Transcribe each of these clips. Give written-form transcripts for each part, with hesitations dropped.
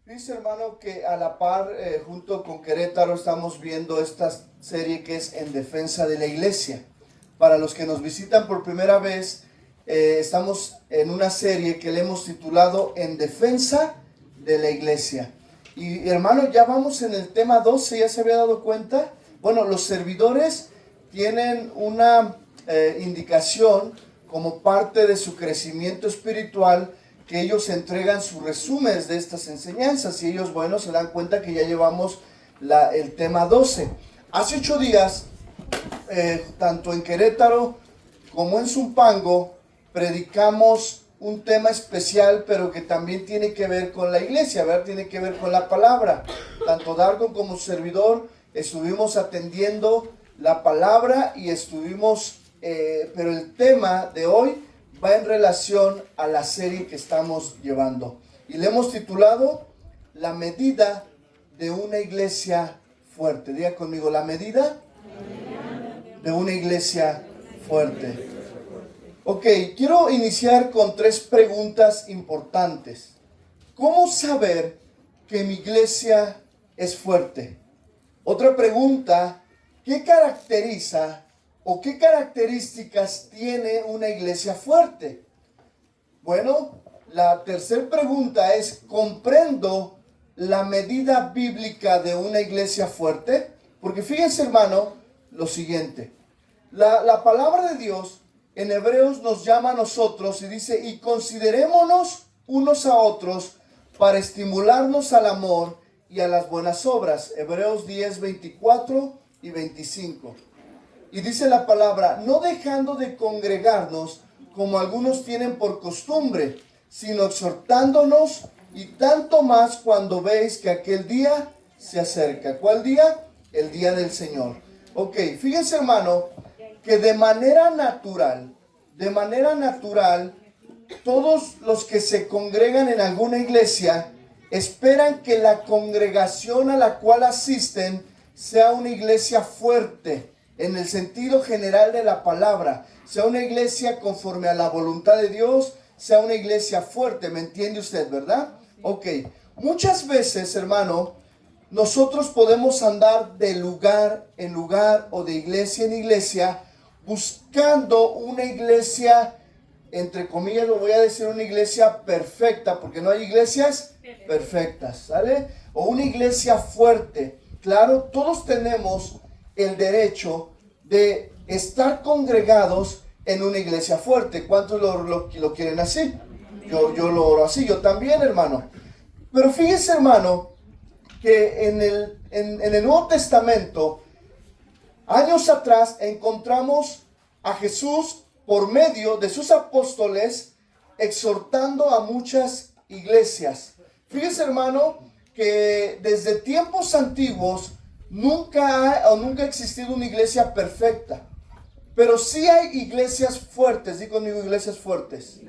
Dice, hermano, que a la par, junto con Querétaro, estamos viendo esta serie que es En Defensa de la Iglesia. Para los que nos visitan por primera vez, estamos en una serie que le hemos titulado En Defensa de la Iglesia. Y hermano, ya vamos en el tema 12, ¿ya se había dado cuenta? Bueno, los servidores tienen una indicación como parte de su crecimiento espiritual, que ellos entregan sus resúmenes de estas enseñanzas y ellos, bueno, se dan cuenta que ya llevamos el tema 12. Hace 8 días, tanto en Querétaro como en Zumpango, predicamos un tema especial, pero que también tiene que ver con la iglesia, ¿verdad? Tiene que ver con la palabra. Tanto Dargon como su servidor estuvimos atendiendo la palabra y estuvimos, pero el tema de hoy va en relación a la serie que estamos llevando. Y le hemos titulado La medida de una iglesia fuerte. Diga conmigo, la medida de una iglesia fuerte. Ok, quiero iniciar con 3 preguntas importantes. ¿Cómo saber que mi iglesia es fuerte? Otra pregunta, ¿qué caracteriza o qué características tiene una iglesia fuerte? Bueno, la tercera pregunta es, ¿comprendo la medida bíblica de una iglesia fuerte? Porque fíjense, hermano, lo siguiente. La palabra de Dios en Hebreos nos llama a nosotros y dice, y considerémonos unos a otros para estimularnos al amor y a las buenas obras. Hebreos 10, 24 y 25. Y dice la palabra, no dejando de congregarnos como algunos tienen por costumbre, sino exhortándonos, y tanto más cuando veis que aquel día se acerca. ¿Cuál día? El día del Señor. Ok, fíjense, hermano, que de manera natural, todos los que se congregan en alguna iglesia esperan que la congregación a la cual asisten sea una iglesia fuerte, en el sentido general de la palabra, sea una iglesia conforme a la voluntad de Dios, sea una iglesia fuerte, ¿me entiende usted, verdad? Ok, muchas veces, hermano, nosotros podemos andar de lugar en lugar o de iglesia en iglesia buscando una iglesia, entre comillas lo voy a decir, una iglesia perfecta, porque no hay iglesias perfectas, ¿sale? O una iglesia fuerte. Claro, todos tenemos el derecho de estar congregados en una iglesia fuerte. ¿Cuántos lo quieren así? Yo lo oro así, yo también, hermano. Pero fíjese, hermano, que en el Nuevo Testamento, años atrás, encontramos a Jesús por medio de sus apóstoles exhortando a muchas iglesias. Fíjese, hermano, que desde tiempos antiguos nunca ha existido una iglesia perfecta, pero sí hay iglesias fuertes. Di conmigo, iglesias fuertes.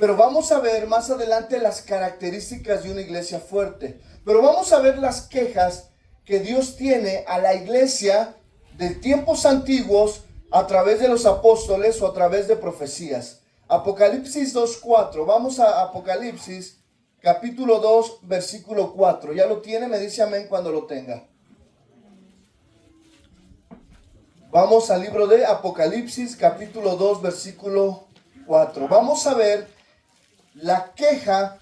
Pero vamos a ver más adelante las características de una iglesia fuerte. Pero vamos a ver las quejas que Dios tiene a la iglesia de tiempos antiguos a través de los apóstoles o a través de profecías. Apocalipsis 2:4. Vamos a Apocalipsis capítulo 2, versículo 4. ¿Ya lo tiene? Me dice amén cuando lo tenga. Vamos al libro de Apocalipsis, capítulo 2, versículo 4. Vamos a ver la queja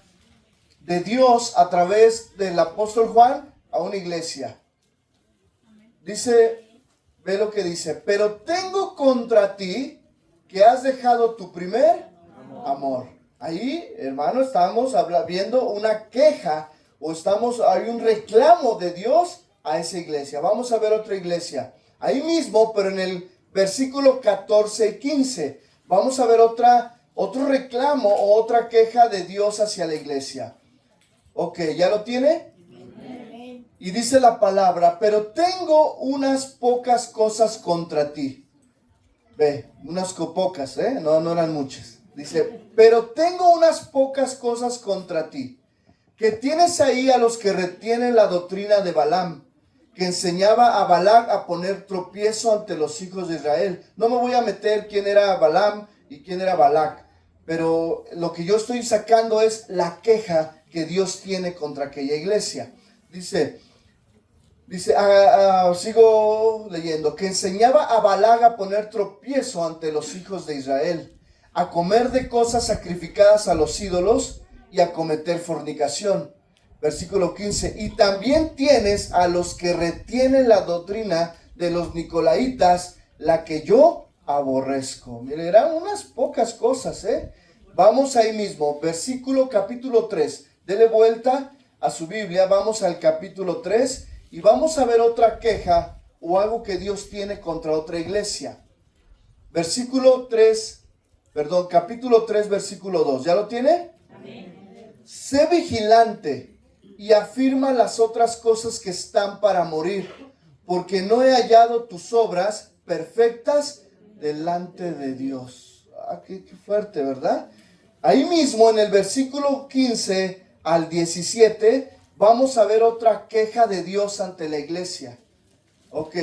de Dios a través del apóstol Juan a una iglesia. Dice, ve lo que dice, pero tengo contra ti que has dejado tu primer amor. Ahí, hermano, estamos viendo una queja o hay un reclamo de Dios a esa iglesia. Vamos a ver otra iglesia. Ahí mismo, pero en el versículo 14 y 15, vamos a ver otro reclamo o otra queja de Dios hacia la iglesia. Ok, ¿ya lo tiene? Y dice la palabra, pero tengo unas pocas cosas contra ti. Ve, unas pocas, no eran muchas. Dice, pero tengo unas pocas cosas contra ti, que tienes ahí a los que retienen la doctrina de Balaam, que enseñaba a Balac a poner tropiezo ante los hijos de Israel. No me voy a meter quién era Balaam y quién era Balac, pero lo que yo estoy sacando es la queja que Dios tiene contra aquella iglesia. Dice, sigo leyendo, que enseñaba a Balac a poner tropiezo ante los hijos de Israel, a comer de cosas sacrificadas a los ídolos y a cometer fornicación. Versículo 15, y también tienes a los que retienen la doctrina de los nicolaitas, la que yo aborrezco. Mire, eran unas pocas cosas, Vamos ahí mismo, capítulo 3. Dele vuelta a su Biblia, vamos al capítulo 3 y vamos a ver otra queja o algo que Dios tiene contra otra iglesia. Capítulo 3, versículo 2. ¿Ya lo tiene? Amén. Sé vigilante y afirma las otras cosas que están para morir, porque no he hallado tus obras perfectas delante de Dios. Qué fuerte, ¿verdad? Ahí mismo en el versículo 15 al 17 vamos a ver otra queja de Dios ante la iglesia. Ok,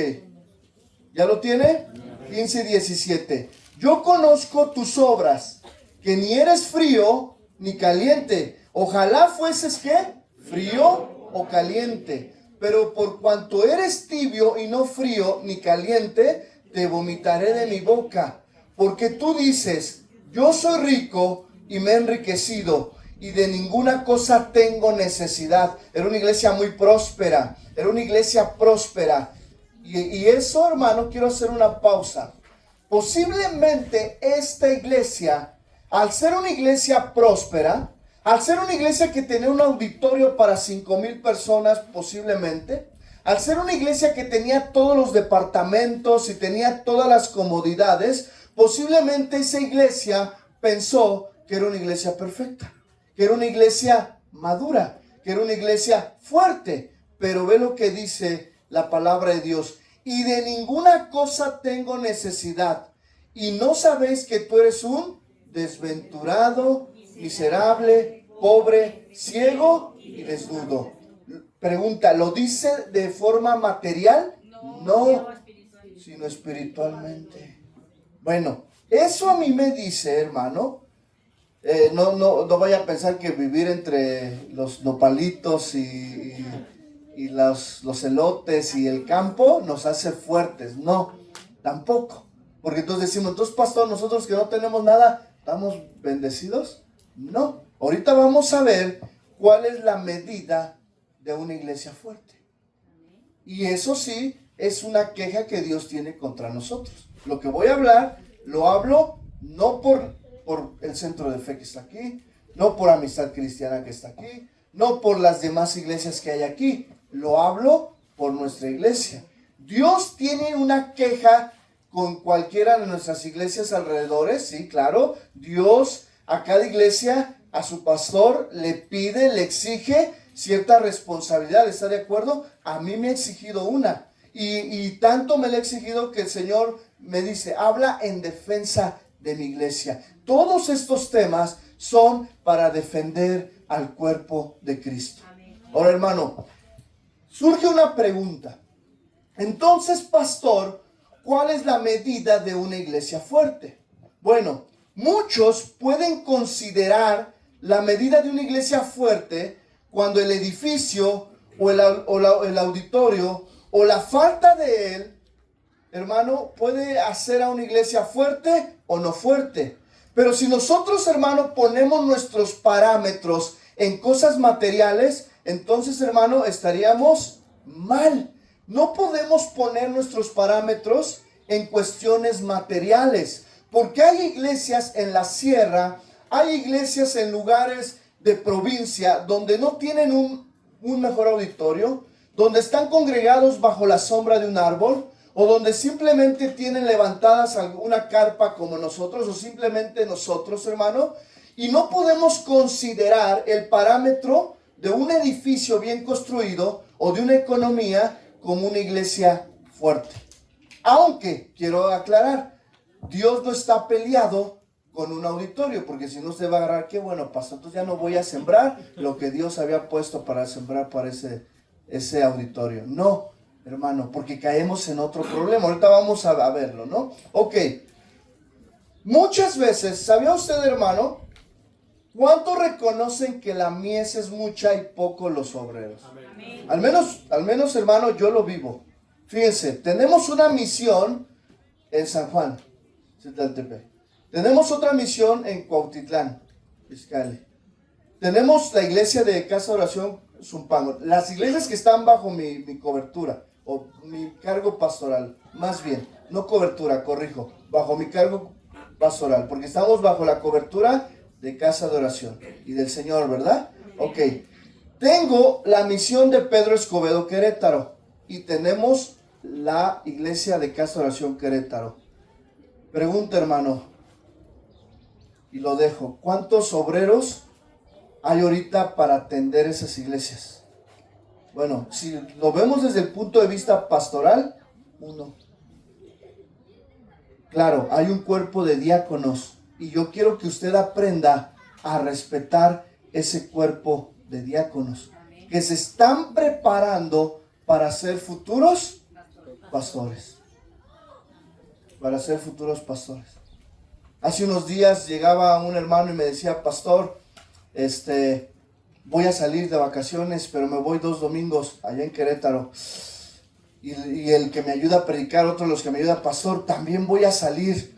¿ya lo tiene? 15 y 17. Yo conozco tus obras, que ni eres frío ni caliente. Ojalá fueses, ¿qué? Frío o caliente. Pero por cuanto eres tibio y no frío ni caliente, te vomitaré de mi boca. Porque tú dices, yo soy rico y me he enriquecido, y de ninguna cosa tengo necesidad. Era una iglesia muy próspera. Y eso, hermano, quiero hacer una pausa. Posiblemente esta iglesia, al ser una iglesia próspera, al ser una iglesia que tenía un auditorio para 5,000 personas posiblemente, al ser una iglesia que tenía todos los departamentos y tenía todas las comodidades, posiblemente esa iglesia pensó que era una iglesia perfecta, que era una iglesia madura, que era una iglesia fuerte. Pero ve lo que dice la palabra de Dios. Y de ninguna cosa tengo necesidad. Y no sabéis que tú eres un desventurado, miserable, pobre, ciego y desnudo. Pregunta, ¿lo dice de forma material? No, sino espiritualmente. Bueno, eso a mí me dice, hermano, no vaya a pensar que vivir entre los nopalitos y los elotes y el campo nos hace fuertes. No, tampoco. Porque entonces decimos, entonces pastor, nosotros que no tenemos nada, ¿estamos bendecidos? No. Ahorita vamos a ver cuál es la medida de una iglesia fuerte. Y eso sí, es una queja que Dios tiene contra nosotros. Lo que voy a hablar, lo hablo no por el centro de fe que está aquí, no por Amistad Cristiana que está aquí, no por las demás iglesias que hay aquí. Lo hablo por nuestra iglesia. Dios tiene una queja con cualquiera de nuestras iglesias alrededores, sí, claro. Dios a cada iglesia, a su pastor, le pide, le exige cierta responsabilidad. ¿Está de acuerdo? A mí me ha exigido una. Y tanto me lo ha exigido que el Señor me dice, habla en defensa de mi iglesia. Todos estos temas son para defender al cuerpo de Cristo. Ahora, hermano, surge una pregunta. Entonces, pastor, ¿cuál es la medida de una iglesia fuerte? Bueno, muchos pueden considerar la medida de una iglesia fuerte cuando el edificio o el auditorio o la falta de él, hermano, puede hacer a una iglesia fuerte o no fuerte. Pero si nosotros, hermano, ponemos nuestros parámetros en cosas materiales, entonces, hermano, estaríamos mal. No podemos poner nuestros parámetros en cuestiones materiales, porque hay iglesias en la sierra, hay iglesias en lugares de provincia donde no tienen un mejor auditorio, donde están congregados bajo la sombra de un árbol, o donde simplemente tienen levantadas una carpa como nosotros, o simplemente nosotros, hermano, y no podemos considerar el parámetro de un edificio bien construido o de una economía como una iglesia fuerte. Aunque, quiero aclarar, Dios no está peleado con un auditorio, porque si no usted va a agarrar, qué bueno, pastor, entonces ya no voy a sembrar lo que Dios había puesto para sembrar para ese auditorio. No, hermano, porque caemos en otro problema. Ahorita vamos a verlo, ¿no? Ok. Muchas veces, ¿sabía usted, hermano, ¿Cuántos reconocen que la mies es mucha y poco los obreros? Amén. Al menos, hermano, yo lo vivo. Fíjense, tenemos una misión en San Juan, Citaltepec. Tenemos otra misión en Cuautitlán, Izcalli. Tenemos la iglesia de Casa de Oración Zumpango. Las iglesias que están bajo mi cobertura, o mi cargo pastoral, más bien, no cobertura, corrijo, bajo mi cargo pastoral, porque estamos bajo la cobertura de Casa de Oración y del Señor, ¿verdad? Ok. Tengo la misión de Pedro Escobedo Querétaro y tenemos la iglesia de Casa de Oración Querétaro. Pregunta, hermano, y lo dejo. ¿Cuántos obreros hay ahorita para atender esas iglesias? Bueno, si lo vemos desde el punto de vista pastoral, uno. Claro, hay un cuerpo de diáconos y yo quiero que usted aprenda a respetar ese cuerpo de diáconos que se están preparando para ser futuros pastores. Para ser futuros pastores. Hace unos días llegaba un hermano y me decía, pastor, voy a salir de vacaciones, pero me voy 2 domingos allá en Querétaro. Y el que me ayuda a predicar, otro de los que me ayuda, pastor, también voy a salir.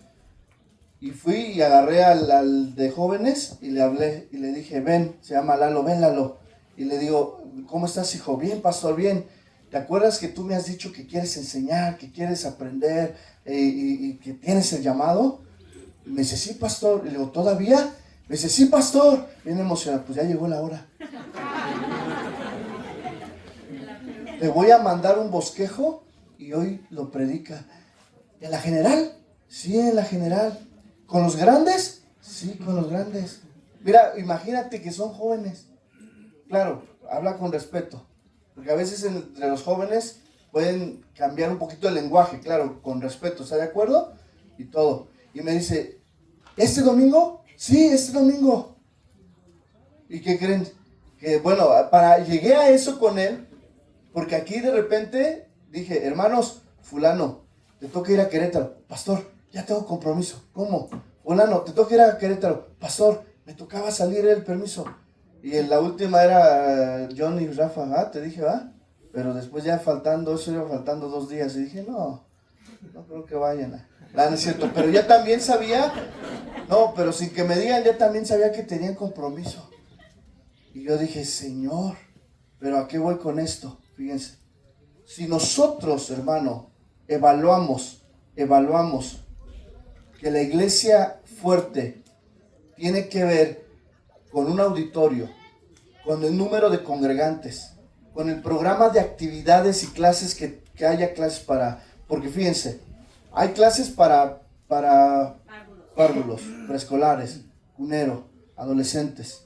Y fui y agarré al de jóvenes y le hablé y le dije, ven, se llama Lalo, ven Lalo. Y le digo, ¿cómo estás, hijo? Bien, pastor, bien. ¿Te acuerdas que tú me has dicho que quieres enseñar, que quieres aprender y que tienes el llamado? Y me dice, sí, pastor. Y le digo, ¿todavía? Me dice, sí, pastor. Bien emocionado, pues ya llegó la hora. Le voy a mandar un bosquejo y hoy lo predica. ¿En la general? Sí, en la general. ¿Con los grandes? Sí, con los grandes. Mira, imagínate que son jóvenes. Claro, habla con respeto. Porque a veces entre los jóvenes pueden cambiar un poquito el lenguaje, claro, con respeto, ¿está de acuerdo? Y todo. Y me dice, ¿este domingo? Sí, este domingo. ¿Y qué creen? Que bueno, llegué a eso con él, porque aquí de repente dije, hermanos, fulano, te toca ir a Querétaro. Pastor, ya tengo compromiso. ¿Cómo? Fulano, te toca ir a Querétaro. Pastor, me tocaba salir el permiso. Y en la última era John y Rafa, te dije, pero después ya faltando 2 días. Y dije, no creo que vayan. No es cierto, pero ya también sabía, pero sin que me digan, ya también sabía que tenían compromiso. Y yo dije, Señor, pero ¿a qué voy con esto? Fíjense, si nosotros, hermano, evaluamos que la iglesia fuerte tiene que ver con un auditorio, con el número de congregantes, con el programa de actividades y clases que haya clases porque fíjense, hay clases para párvulos, preescolares, cunero, adolescentes.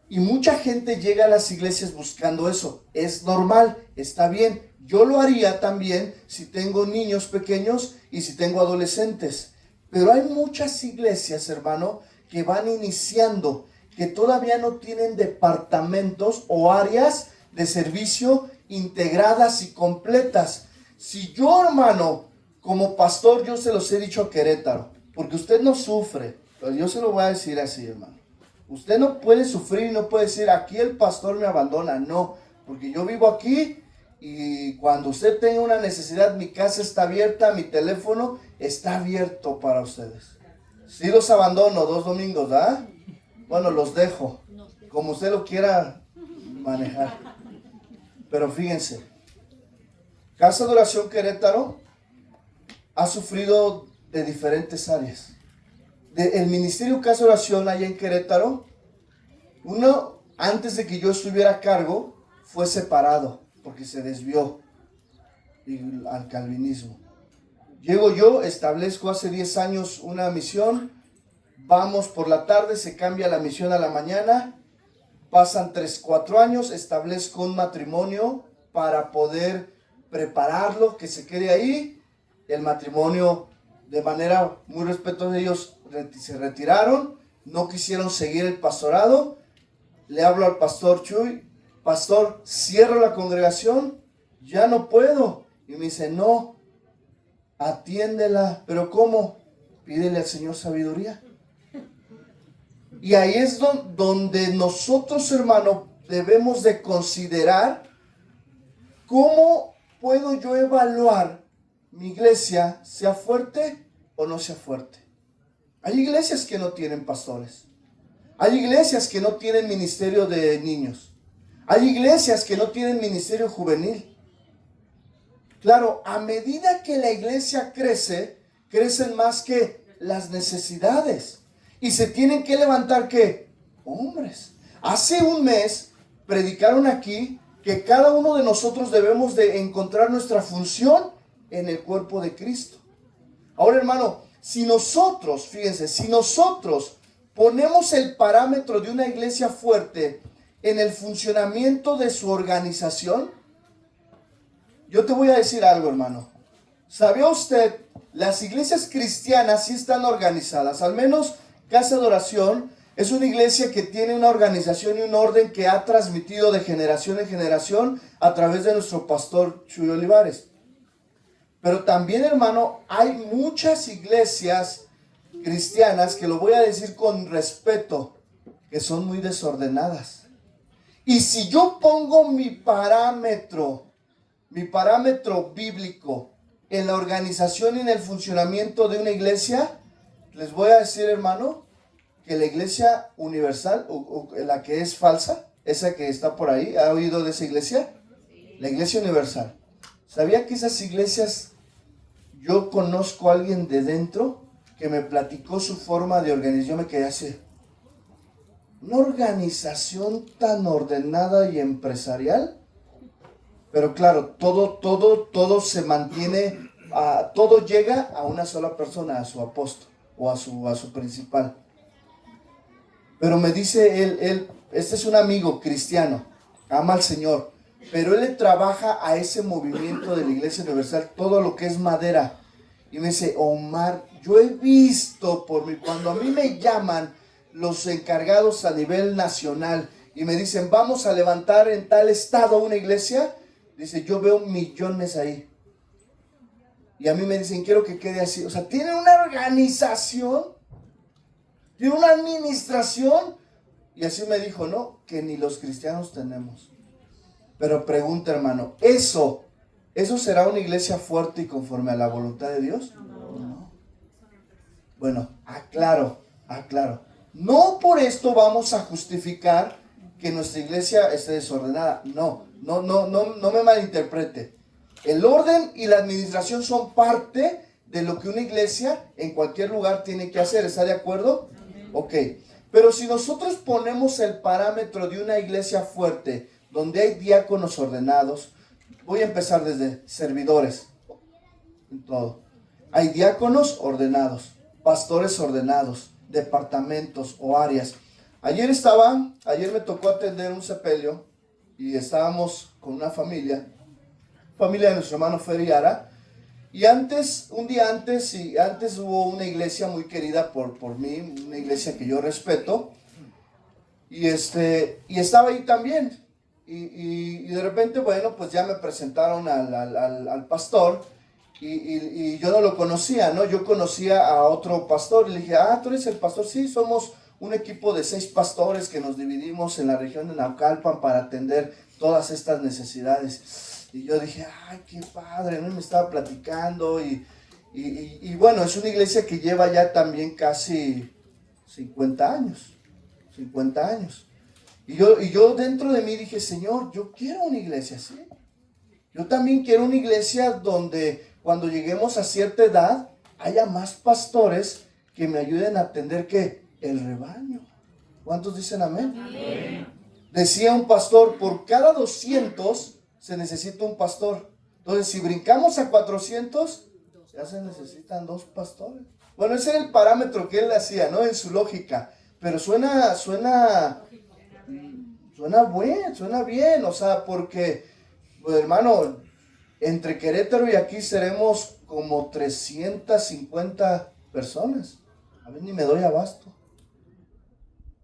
Y mucha gente llega a las iglesias buscando eso. Es normal, está bien. Yo lo haría también si tengo niños pequeños y si tengo adolescentes. Pero hay muchas iglesias, hermano, que van iniciando, que todavía no tienen departamentos o áreas de servicio integradas y completas. Si yo, hermano, como pastor, yo se los he dicho a Querétaro, porque usted no sufre, pero yo se lo voy a decir así, hermano. Usted no puede sufrir y no puede decir, aquí el pastor me abandona. No, porque yo vivo aquí y cuando usted tenga una necesidad, mi casa está abierta, mi teléfono está abierto para ustedes. Sí los abandono 2 domingos, ¿ah? Bueno, los dejo, como usted lo quiera manejar. Pero fíjense, Casa de Oración Querétaro ha sufrido de diferentes áreas. El ministerio Casa de Oración allá en Querétaro, antes de que yo estuviera a cargo, fue separado porque se desvió al calvinismo. Llego yo, establezco hace 10 años una misión, vamos por la tarde, se cambia la misión a la mañana, pasan 3-4 años, establezco un matrimonio para poder prepararlo, que se quede ahí. El matrimonio, de manera muy respetuosa de ellos, se retiraron, no quisieron seguir el pastorado. Le hablo al pastor Chuy, pastor, cierro la congregación, ya no puedo. Y me dice, no, atiéndela. ¿Pero cómo? Pídele al Señor sabiduría. Y ahí es donde nosotros, hermano, debemos de considerar cómo puedo yo evaluar mi iglesia, sea fuerte o no sea fuerte. Hay iglesias que no tienen pastores. Hay iglesias que no tienen ministerio de niños. Hay iglesias que no tienen ministerio juvenil. Claro, a medida que la iglesia crece, crecen más que las necesidades. Y se tienen que levantar, ¿qué? Hombres. Hace un mes predicaron aquí que cada uno de nosotros debemos de encontrar nuestra función en el cuerpo de Cristo. Ahora, hermano, si nosotros, fíjense, si nosotros ponemos el parámetro de una iglesia fuerte en el funcionamiento de su organización, yo te voy a decir algo, hermano. ¿Sabía usted? Las iglesias cristianas sí están organizadas. Al menos Casa de Oración es una iglesia que tiene una organización y un orden que ha transmitido de generación en generación a través de nuestro pastor Chuy Olivares. Pero también, hermano, hay muchas iglesias cristianas, que lo voy a decir con respeto, que son muy desordenadas. Y si yo pongo mi parámetro bíblico en la organización y en el funcionamiento de una iglesia, les voy a decir, hermano, que la iglesia universal, o la que es falsa, esa que está por ahí, ¿ha oído de esa iglesia? La iglesia universal. ¿Sabía que esas iglesias, yo conozco a alguien de dentro que me platicó su forma de organización? Yo me quedé así. Una organización tan ordenada y empresarial, pero claro, todo se mantiene, todo llega a una sola persona, a su apóstol o a su principal. Pero me dice él, este es un amigo cristiano, ama al Señor, pero él le trabaja a ese movimiento de la Iglesia Universal, todo lo que es madera. Y me dice, Omar, yo he visto cuando a mí me llaman los encargados a nivel nacional y me dicen, vamos a levantar en tal estado una iglesia, dice, yo veo millones ahí. Y a mí me dicen, quiero que quede así. O sea, tienen una organización, tienen una administración. Y así me dijo, no, que ni los cristianos tenemos. Pero pregunta, hermano, ¿eso será una iglesia fuerte y conforme a la voluntad de Dios? No. Bueno, aclaro. No por esto vamos a justificar que nuestra iglesia esté desordenada. No me malinterprete. El orden y la administración son parte de lo que una iglesia en cualquier lugar tiene que hacer. ¿Está de acuerdo? Ok. Pero si nosotros ponemos el parámetro de una iglesia fuerte, donde hay diáconos ordenados, voy a empezar desde servidores, en todo. Hay diáconos ordenados, pastores ordenados, departamentos o áreas. Ayer me tocó atender un sepelio y estábamos con una familia de nuestro hermano Feriara. Y un día antes hubo una iglesia muy querida por mí, una iglesia que yo respeto. Y estaba ahí también. Y de repente, bueno, pues ya me presentaron al pastor. Y yo no lo conocía, ¿no? Yo conocía a otro pastor. Y le dije, ¿tú eres el pastor? Sí, somos un equipo de 6 pastores que nos dividimos en la región de Naucalpan para atender todas estas necesidades. Y yo dije, ay, qué padre, ¿no? Me estaba platicando y bueno, es una iglesia que lleva ya también casi 50 años. Y yo dentro de mí dije, Señor, yo quiero una iglesia así. Yo también quiero una iglesia donde cuando lleguemos a cierta edad haya más pastores que me ayuden a atender, ¿qué? El rebaño. ¿Cuántos dicen amén? Amén. Decía un pastor, por cada 200 se necesita un pastor. Entonces, si brincamos a 400, ya se necesitan 2 pastores. Bueno, ese era el parámetro que él hacía, ¿no? En su lógica. Pero suena bien, o sea, porque, pues, hermano, entre Querétaro y aquí seremos como 350 personas. A ver, ni me doy abasto.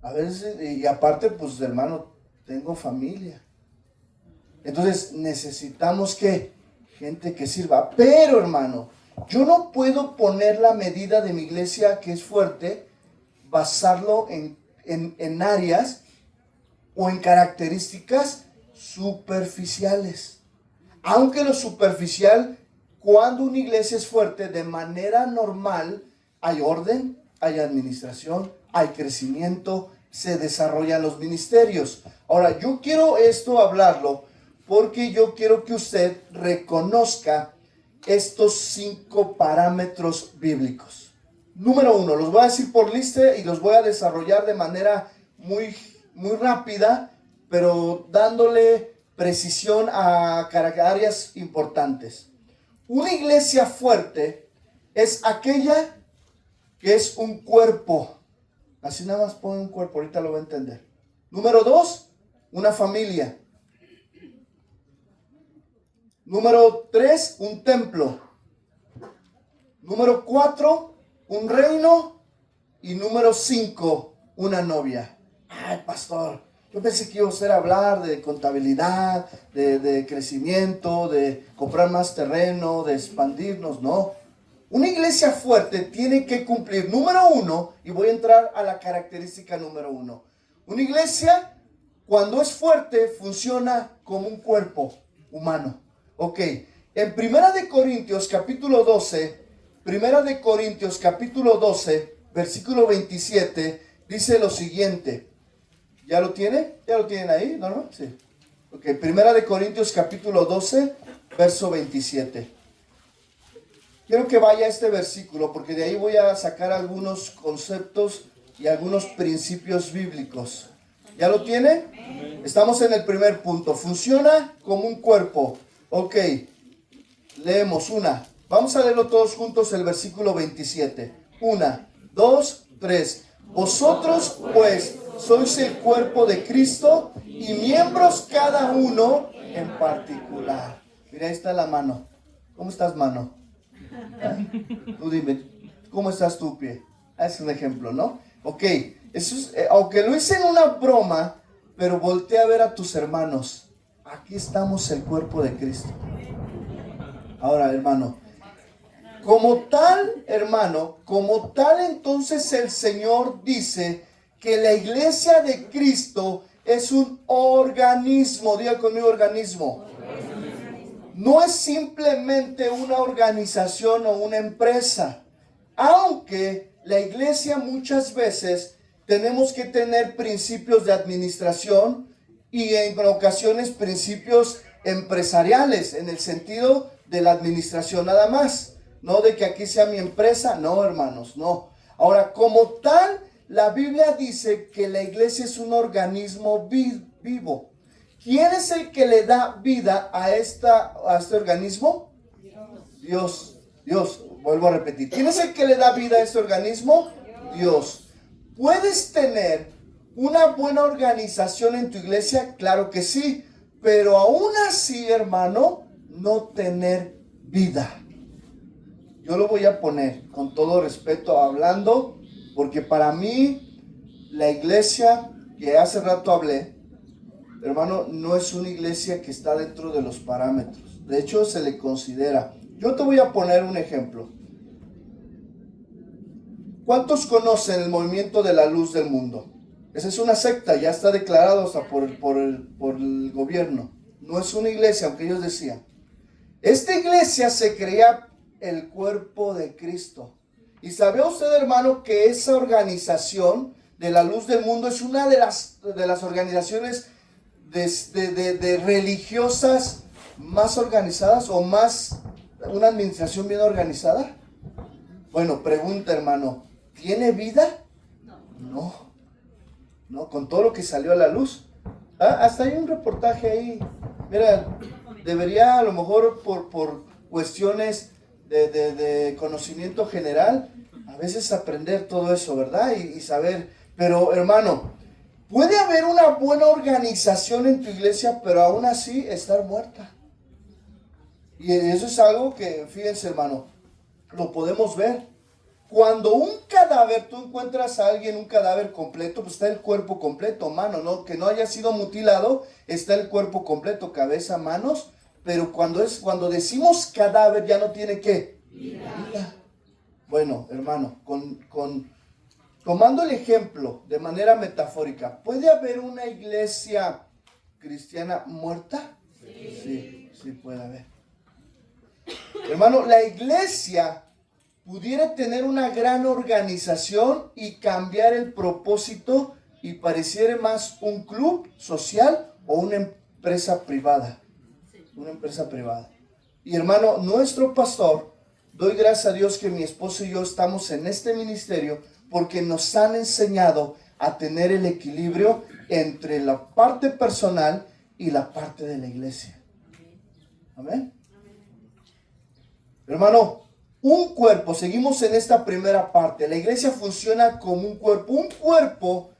A ver, y aparte, pues, hermano, tengo familia. Entonces necesitamos que gente que sirva. Pero, hermano, yo no puedo poner la medida de mi iglesia que es fuerte, basarlo en en áreas o en características superficiales. Aunque lo superficial, cuando una iglesia es fuerte, de manera normal, hay orden, hay administración, hay crecimiento, se desarrollan los ministerios. Ahora, yo quiero esto hablarlo porque yo quiero que usted reconozca estos 5 parámetros bíblicos. Número 1, los voy a decir por lista y los voy a desarrollar de manera muy rápida, pero dándole precisión a áreas importantes. Una iglesia fuerte es aquella que es un cuerpo. Así nada más pone un cuerpo, ahorita lo va a entender. Número 2, una familia. Número 3, un templo. Número 4, un reino. Y número 5, una novia. Ay, pastor, yo pensé que iba a ser hablar de contabilidad, de crecimiento, de comprar más terreno, de expandirnos. No. Una iglesia fuerte tiene que cumplir, número 1, y voy a entrar a la característica número 1. Una iglesia, cuando es fuerte, funciona como un cuerpo humano. Ok, en Primera de Corintios capítulo 12, versículo 27, dice lo siguiente. ¿Ya lo tiene? ¿Ya lo tienen ahí? ¿No? Sí. Ok, Primera de Corintios capítulo 12, verso 27. Quiero que vaya a este versículo porque de ahí voy a sacar algunos conceptos y algunos principios bíblicos. ¿Ya lo tiene? Estamos en el primer punto. Funciona como un cuerpo. Ok, leemos una. Vamos a leerlo todos juntos el versículo 27. 1, 2, 3. Vosotros pues sois el cuerpo de Cristo y miembros cada uno en particular. Mira, ahí está la mano. ¿Cómo estás, mano? Tú dime, ¿cómo estás tu pie? Es un ejemplo, ¿no? Ok, eso es, aunque lo hice en una broma, pero voltea a ver a tus hermanos. Aquí estamos el cuerpo de Cristo. Ahora, hermano, como tal, entonces el Señor dice que la iglesia de Cristo es un organismo. Diga conmigo, organismo. No es simplemente una organización o una empresa, aunque la iglesia muchas veces tenemos que tener principios de administración y en ocasiones principios empresariales, en el sentido de la administración nada más, no de que aquí sea mi empresa, no, hermanos, no. Ahora, como tal, la Biblia dice que la iglesia es un organismo vivo. ¿Quién es el que le da vida a este organismo? Dios. Vuelvo a repetir. ¿Quién es el que le da vida a este organismo? Dios. ¿Puedes tener una buena organización en tu iglesia? Claro que sí. Pero aún así, hermano, no tener vida. Yo lo voy a poner con todo respeto hablando, porque para mí la iglesia que hace rato hablé, hermano, no es una iglesia que está dentro de los parámetros. De hecho, se le considera. Yo te voy a poner un ejemplo. ¿Cuántos conocen el movimiento de la luz del mundo? Esa es una secta, ya está declarado hasta por el gobierno. No es una iglesia, aunque ellos decían. Esta iglesia se creía el cuerpo de Cristo. ¿Y sabe usted, hermano, que esa organización de la luz del mundo es una de las organizaciones de religiosas más organizadas o más una administración bien organizada? Bueno, pregunta, hermano, ¿tiene vida? No, con todo lo que salió a la luz. Hasta hay un reportaje ahí. Mira, debería a lo mejor por cuestiones de conocimiento general, a veces aprender todo eso, ¿verdad? Y saber, pero hermano, puede haber una buena organización en tu iglesia, pero aún así estar muerta. Y eso es algo que, fíjense, hermano, lo podemos ver. Cuando un cadáver, tú encuentras a alguien, un cadáver completo, pues está el cuerpo completo, mano, ¿no? Que no haya sido mutilado, está el cuerpo completo, cabeza, manos. Pero cuando decimos cadáver, ya no tiene ¿qué? Vida. Bueno, hermano, con tomando el ejemplo de manera metafórica, ¿puede haber una iglesia cristiana muerta? Sí puede haber. Hermano, la iglesia pudiera tener una gran organización y cambiar el propósito y pareciera más un club social o una empresa privada. Una empresa privada. Y hermano, nuestro pastor, doy gracias a Dios que mi esposo y yo estamos en este ministerio porque nos han enseñado a tener el equilibrio entre la parte personal y la parte de la iglesia. Amén. Hermano, un cuerpo, seguimos en esta primera parte. La iglesia funciona como un cuerpo. Un cuerpo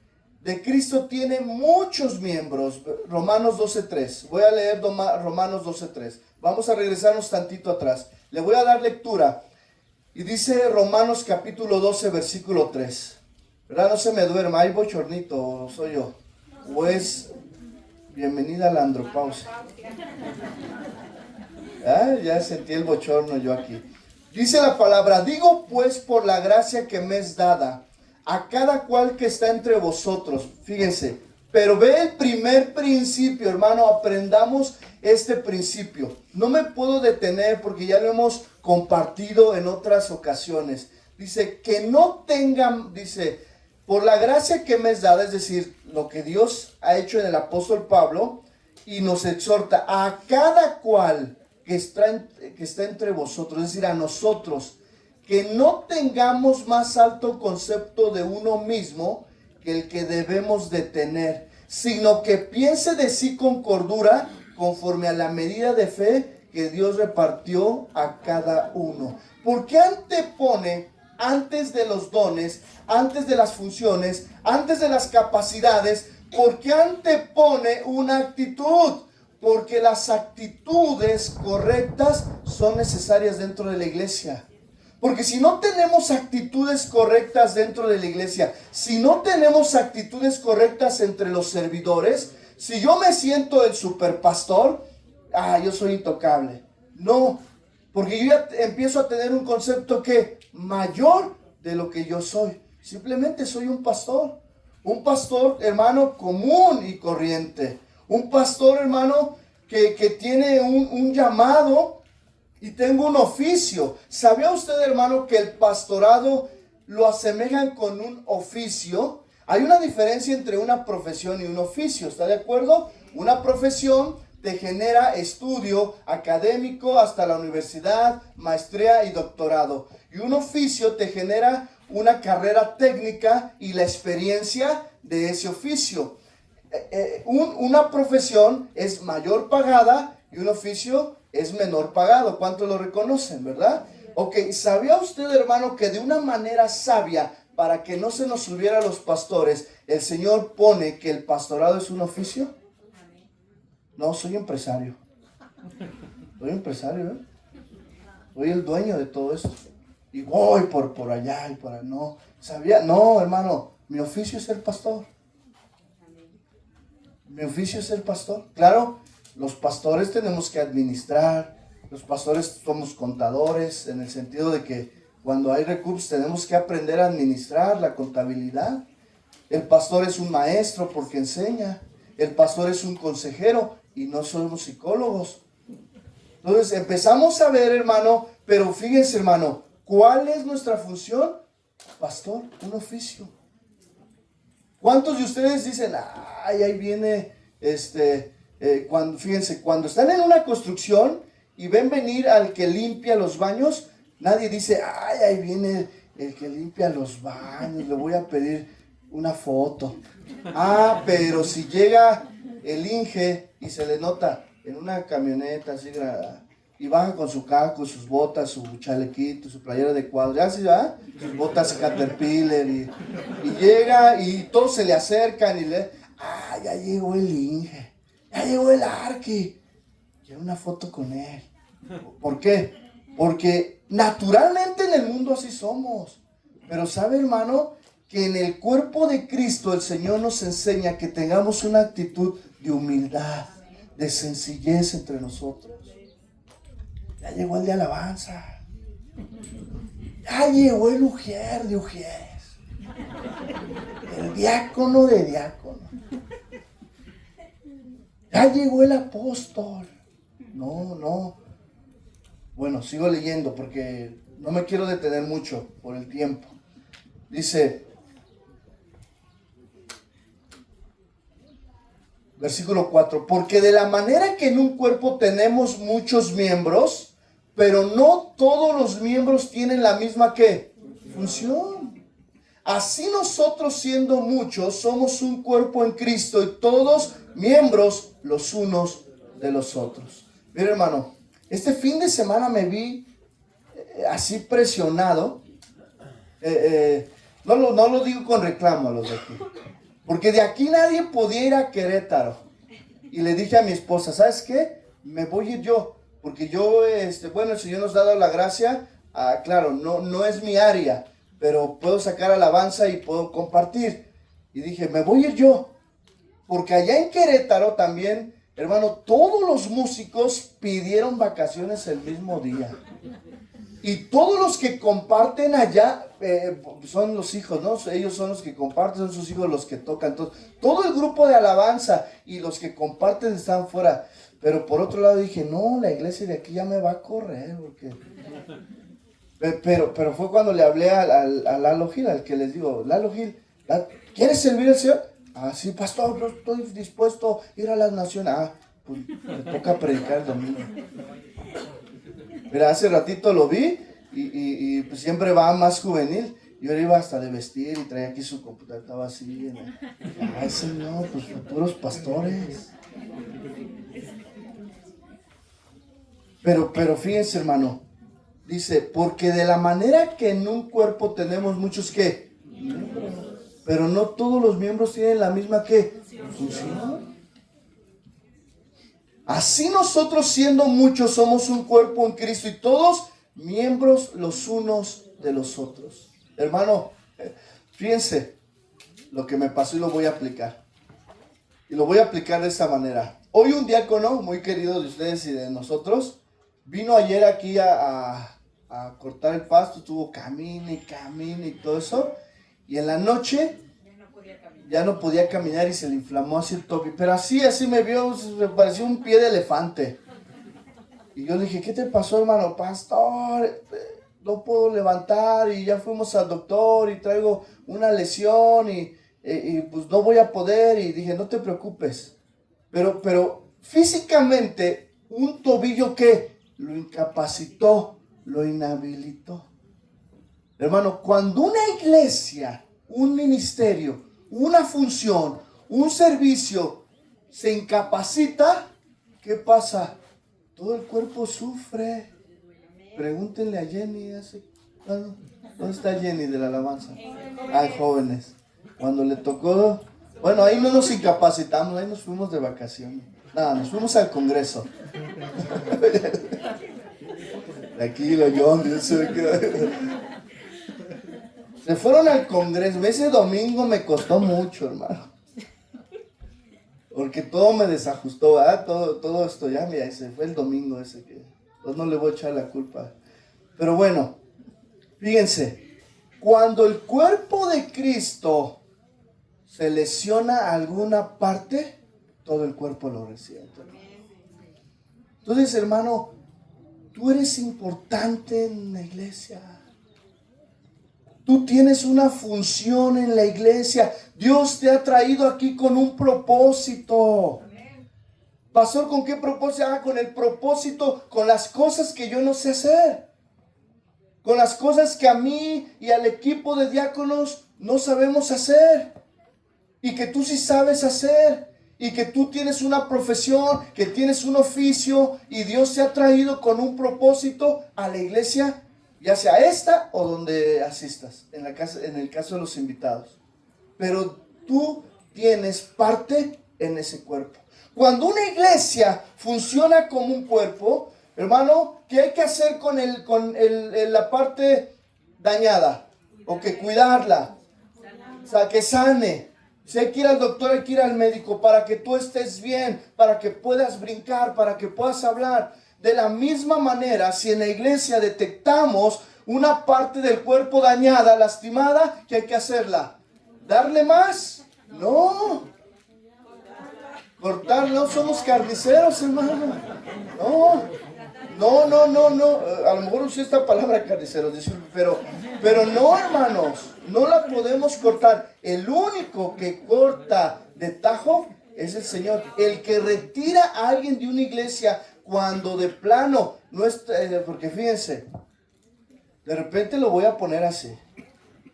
de Cristo tiene muchos miembros. Romanos 12:3. Voy a leer Romanos 12:3. Vamos a regresarnos tantito atrás. Le voy a dar lectura. Y dice Romanos capítulo 12, versículo 3. ¿Verdad? No se me duerma, hay bochornito, soy yo. O es bienvenida a la andropausia. Ya sentí el bochorno yo aquí. Dice la palabra, digo pues por la gracia que me es dada a cada cual que está entre vosotros. Fíjense, pero ve el primer principio, hermano, aprendamos este principio. No me puedo detener porque ya lo hemos compartido en otras ocasiones. Dice, que no tengan, dice, por la gracia que me es dada, es decir, lo que Dios ha hecho en el apóstol Pablo, y nos exhorta a cada cual que está entre vosotros, es decir, a nosotros, que no tengamos más alto concepto de uno mismo que el que debemos de tener, sino que piense de sí con cordura, conforme a la medida de fe que Dios repartió a cada uno. Porque antepone, antes de los dones, antes de las funciones, antes de las capacidades, porque antepone una actitud. Porque las actitudes correctas son necesarias dentro de la iglesia. Porque si no tenemos actitudes correctas dentro de la iglesia, si no tenemos actitudes correctas entre los servidores, si yo me siento el superpastor, yo soy intocable. No, porque yo ya empiezo a tener un concepto que mayor de lo que yo soy. Simplemente soy un pastor, hermano, común y corriente. Un pastor, hermano, que tiene un llamado y tengo un oficio. ¿Sabía usted, hermano, que el pastorado lo asemejan con un oficio? Hay una diferencia entre una profesión y un oficio, ¿está de acuerdo? Una profesión te genera estudio académico hasta la universidad, maestría y doctorado. Y un oficio te genera una carrera técnica y la experiencia de ese oficio. Una profesión es mayor pagada y un oficio es menor pagado. ¿Cuántos lo reconocen, verdad? Ok, ¿sabía usted, hermano, que de una manera sabia, para que no se nos subiera a los pastores, el Señor pone que el pastorado es un oficio? No, soy empresario. Soy empresario, Soy el dueño de todo esto. Y voy por allá y por allá. No, ¿sabía? No, hermano, mi oficio es ser pastor. Mi oficio es ser pastor. Claro, los pastores tenemos que administrar. Los pastores somos contadores, en el sentido de que cuando hay recursos tenemos que aprender a administrar la contabilidad. El pastor es un maestro porque enseña. El pastor es un consejero y no somos psicólogos. Entonces empezamos a ver, hermano, pero fíjense, hermano, ¿cuál es nuestra función? Pastor, un oficio. ¿Cuántos de ustedes dicen, ahí viene, fíjense, cuando están en una construcción y ven venir al que limpia los baños, nadie dice, ahí viene el que limpia los baños, le voy a pedir una foto. Pero si llega el Inge y se le nota en una camioneta así, y baja con su casco, sus botas, su chalequito, su playera de cuadro, ya así, ¿verdad? Sus botas Caterpillar, y llega y todos se le acercan y ya llegó el Inge, ya llegó el Arqui, quiero una foto con él. ¿Por qué? Porque naturalmente en el mundo así somos, pero ¿sabe, hermano? Que en el cuerpo de Cristo el Señor nos enseña que tengamos una actitud de humildad, de sencillez entre nosotros. Ya llegó el de alabanza. Ya llegó el Ujier de Ujieres. El diácono de diácono. Ya llegó el apóstol. No. Bueno, sigo leyendo porque no me quiero detener mucho por el tiempo. Dice, versículo 4, porque de la manera que en un cuerpo tenemos muchos miembros, pero no todos los miembros tienen la misma ¿qué? Función. Así nosotros siendo muchos somos un cuerpo en Cristo y todos miembros los unos de los otros. Mira, hermano, este fin de semana me vi así presionado. No lo digo con reclamo a los de aquí, porque de aquí nadie podía ir a Querétaro. Y le dije a mi esposa, ¿sabes qué? Me voy a ir yo, porque yo, bueno, el Señor nos ha dado la gracia. Claro, no es mi área, pero puedo sacar alabanza y puedo compartir. Y dije, me voy a ir yo, porque allá en Querétaro también, hermano, todos los músicos pidieron vacaciones el mismo día. Y todos los que comparten allá son los hijos, ¿no? Ellos son los que comparten, son sus hijos los que tocan. Entonces, todo el grupo de alabanza y los que comparten están fuera. Pero por otro lado dije, no, la iglesia de aquí ya me va a correr. Porque... Pero fue cuando le hablé a Lalo Gil, al que les digo, Lalo Gil, ¿quieres servir al Señor? Sí, pastor, yo estoy dispuesto a ir a las naciones. Pues me toca predicar el domingo. Mira, hace ratito lo vi y pues siempre va más juvenil. Yo iba hasta de vestir y traía aquí su computadora, estaba así. Ay, Señor, pues futuros pastores. Pero fíjense, hermano, dice, porque de la manera que en un cuerpo tenemos muchos ¿qué? Pero no todos los miembros tienen la misma ¿qué? Función. Así nosotros siendo muchos somos un cuerpo en Cristo y todos miembros los unos de los otros. Hermano, fíjense lo que me pasó y lo voy a aplicar. Y lo voy a aplicar de esta manera. Hoy un diácono muy querido de ustedes y de nosotros vino ayer aquí a cortar el pasto, estuvo camine y todo eso. Y en la noche ya no podía caminar y se le inflamó así el tobillo. Pero así me vio, me pareció un pie de elefante. Y yo le dije, ¿qué te pasó, hermano? Pastor, no puedo levantar y ya fuimos al doctor y traigo una lesión y pues no voy a poder. Y dije, no te preocupes. Pero físicamente, un tobillo que lo incapacitó, lo inhabilitó. Hermano, cuando una iglesia, un ministerio, una función, un servicio se incapacita, ¿qué pasa? Todo el cuerpo sufre. Pregúntenle a Jenny. ¿Dónde está Jenny de la alabanza? Ay, jóvenes. Cuando le tocó... Bueno, ahí no nos incapacitamos, ahí nos fuimos de vacaciones. Nada, nos fuimos al Congreso. Tranquilo, John. Se fueron al Congreso. Ese domingo me costó mucho, hermano. Porque todo me desajustó, ¿verdad? Todo esto ya, mira, se fue el domingo ese que... Pues no le voy a echar la culpa. Pero bueno, fíjense. Cuando el cuerpo de Cristo se lesiona alguna parte, todo el cuerpo lo resiente. Entonces, hermano, tú eres importante en la iglesia. Tú tienes una función en la iglesia. Dios te ha traído aquí con un propósito. Pastor, ¿con qué propósito? Con el propósito, con las cosas que yo no sé hacer. Con las cosas que a mí y al equipo de diáconos no sabemos hacer. Y que tú sí sabes hacer. Y que tú tienes una profesión, que tienes un oficio. Y Dios te ha traído con un propósito a la iglesia. Ya sea esta o donde asistas, en el caso de los invitados. Pero tú tienes parte en ese cuerpo. Cuando una iglesia funciona como un cuerpo, hermano, ¿qué hay que hacer con la parte dañada? O que cuidarla. O sea, que sane. Si hay que ir al doctor, hay que ir al médico para que tú estés bien, para que puedas brincar, para que puedas hablar. De la misma manera, si en la iglesia detectamos una parte del cuerpo dañada, lastimada, ¿qué hay que hacerla? ¿Darle más? No. Cortar, no somos carniceros, hermano. No. A lo mejor usé esta palabra carniceros, pero no, hermanos. No la podemos cortar. El único que corta de tajo es el Señor. El que retira a alguien de una iglesia cuando de plano no está, porque fíjense, de repente lo voy a poner así.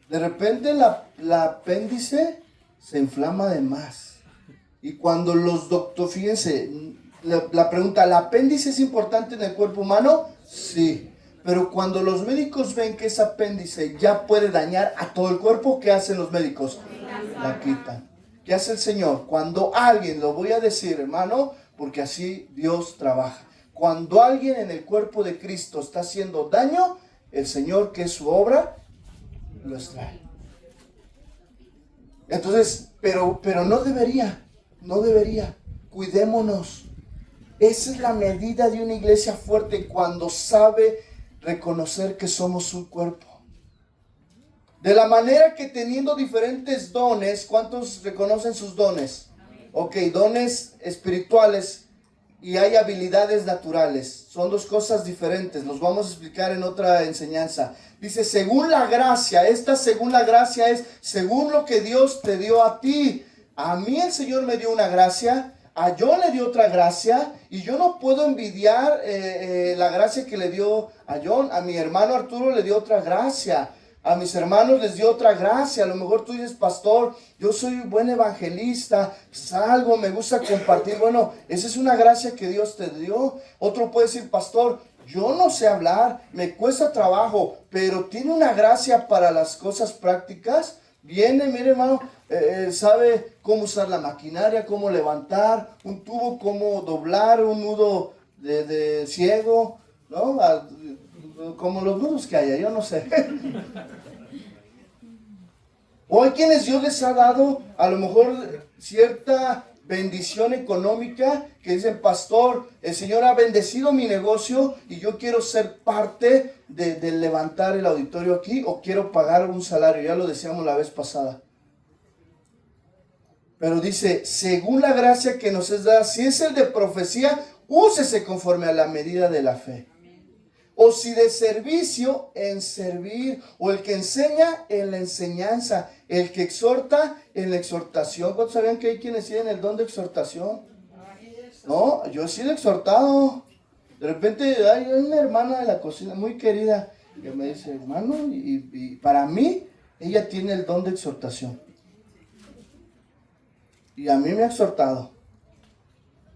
De repente la apéndice se inflama de más. Y cuando los doctores, fíjense, la pregunta, ¿la apéndice es importante en el cuerpo humano? Sí. Pero cuando los médicos ven que ese apéndice ya puede dañar a todo el cuerpo, ¿qué hacen los médicos? La quitan. ¿Qué hace el Señor? Cuando alguien, lo voy a decir, hermano, porque así Dios trabaja. Cuando alguien en el cuerpo de Cristo está haciendo daño, el Señor, que es su obra, lo extrae. Entonces, pero no debería. Cuidémonos. Esa es la medida de una iglesia fuerte, cuando sabe reconocer que somos un cuerpo. De la manera que teniendo diferentes dones, ¿cuántos reconocen sus dones? Ok, dones espirituales y hay habilidades naturales. Son dos cosas diferentes. Los vamos a explicar en otra enseñanza. Dice, según la gracia. Según la gracia es según lo que Dios te dio a ti. A mí el Señor me dio una gracia, a John le dio otra gracia, y yo no puedo envidiar la gracia que le dio a John. A mi hermano Arturo le dio otra gracia, a mis hermanos les dio otra gracia. A lo mejor tú dices, pastor, yo soy buen evangelista, salgo, me gusta compartir. Bueno, esa es una gracia que Dios te dio. Otro puede decir, pastor, yo no sé hablar, me cuesta trabajo, pero tiene una gracia para las cosas prácticas. Viene, mire hermano, sabe cómo usar la maquinaria, cómo levantar un tubo, cómo doblar un nudo de ciego, ¿no? Como los nudos que haya, yo no sé. O hay quienes Dios les ha dado a lo mejor cierta bendición económica, que dicen, pastor, el Señor ha bendecido mi negocio y yo quiero ser parte de levantar el auditorio aquí, o quiero pagar un salario. Ya lo decíamos la vez pasada. Pero dice, según la gracia que nos es dada, si es el de profecía, úsese conforme a la medida de la fe. O si de servicio, en servir. O el que enseña, en la enseñanza. El que exhorta, en la exhortación. ¿Cuántos sabían que hay quienes tienen el don de exhortación? No, yo he sido exhortado. De repente hay una hermana de la cocina muy querida que me dice, hermano, y para mí, ella tiene el don de exhortación. Y a mí me ha exhortado.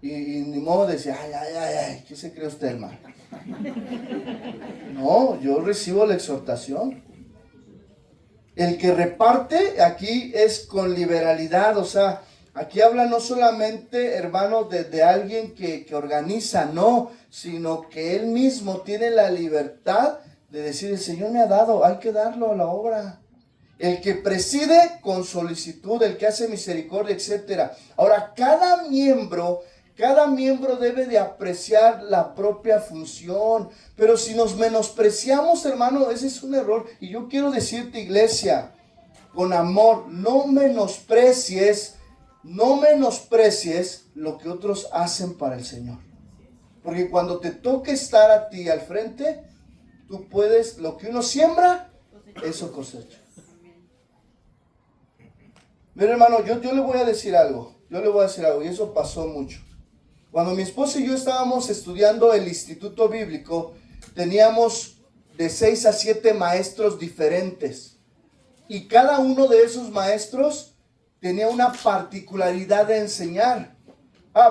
Y ni modo de decir, ay, ¿qué se cree usted, hermano? No, yo recibo la exhortación. El que reparte aquí es con liberalidad, o sea, aquí habla no solamente, hermano, de alguien que organiza, no, sino que él mismo tiene la libertad de decir, el Señor me ha dado, hay que darlo a la obra. El que preside con solicitud, el que hace misericordia, etc. Ahora, cada miembro debe de apreciar la propia función. Pero si nos menospreciamos, hermano, ese es un error. Y yo quiero decirte, iglesia, con amor, no menosprecies lo que otros hacen para el Señor. Porque cuando te toque estar a ti al frente, tú puedes, lo que uno siembra, eso cosecha. Mira, hermano, yo le voy a decir algo. Y eso pasó mucho. Cuando mi esposa y yo estábamos estudiando el Instituto Bíblico, teníamos de 6 a 7 maestros diferentes. Y cada uno de esos maestros tenía una particularidad de enseñar.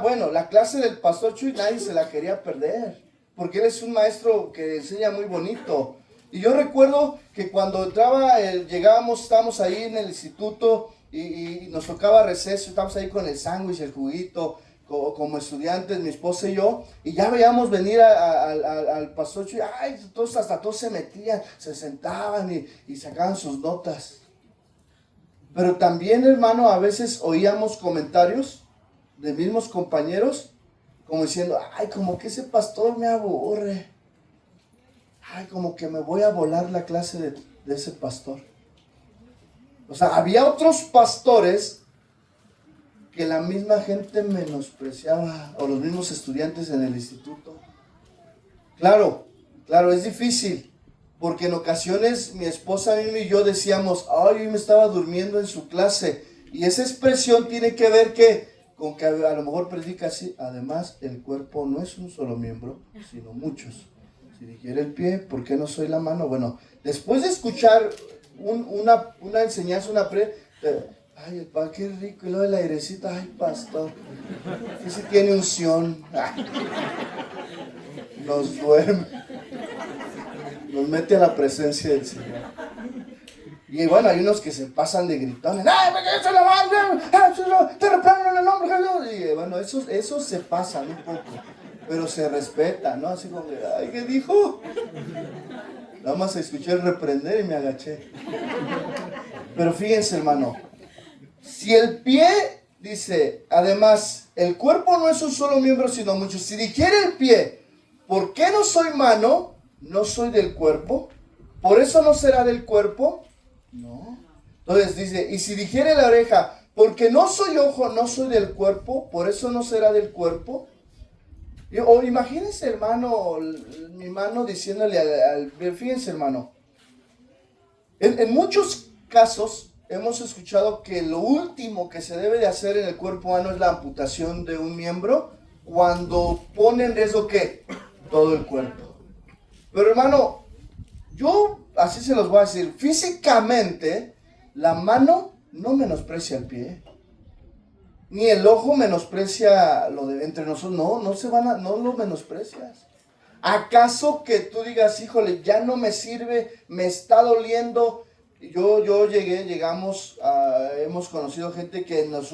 Bueno, la clase del pastor Chuy nadie se la quería perder, porque él es un maestro que enseña muy bonito. Y yo recuerdo que cuando estábamos ahí en el instituto y nos tocaba receso, estábamos ahí con el sándwich, el juguito, como estudiantes, mi esposa y yo, y ya veíamos venir al pastor Chuy, hasta todos se metían, se sentaban y sacaban sus notas. Pero también, hermano, a veces oíamos comentarios de mismos compañeros, como diciendo, como que ese pastor me aburre, como que me voy a volar la clase de ese pastor. O sea, había otros pastores que la misma gente menospreciaba, o los mismos estudiantes en el instituto. Claro, es difícil, porque en ocasiones mi esposa y yo decíamos, ay, yo me estaba durmiendo en su clase, y esa expresión tiene que ver con que a lo mejor predica así. Además, el cuerpo no es un solo miembro, sino muchos. Si dijera el pie, ¿por qué no soy la mano? Bueno, después de escuchar una enseñanza, ay, el pan, qué rico, y lo del airecito, ay, pastor, ese tiene unción. Nos duerme, nos mete a la presencia del Señor. Y bueno, hay unos que se pasan de gritones, ¡ay, me se la mano! ¡Te reprendo en el nombre de Jesús! Y bueno, esos se pasan un poco, pero se respeta, ¿no? Así como, ¡ay, qué dijo! Nada más escuché el reprender y me agaché. Pero fíjense, hermano, si el pie, dice, además, el cuerpo no es un solo miembro, sino muchos. Si dijera el pie, ¿por qué no soy mano? ¿No soy del cuerpo? ¿Por eso no será del cuerpo? No. Entonces dice, y si dijere la oreja, porque no soy ojo, no soy del cuerpo, ¿por eso no será del cuerpo? O imagínense, hermano, mi mano diciéndole fíjense, hermano, en muchos casos hemos escuchado que lo último que se debe de hacer en el cuerpo humano es la amputación de un miembro cuando pone en riesgo, ¿qué? Todo el cuerpo. Pero hermano, yo así se los voy a decir, físicamente la mano no menosprecia el pie, ni el ojo menosprecia lo de entre nosotros, no lo menosprecias. ¿Acaso que tú digas, híjole, ya no me sirve, me está doliendo? Hemos conocido gente que en los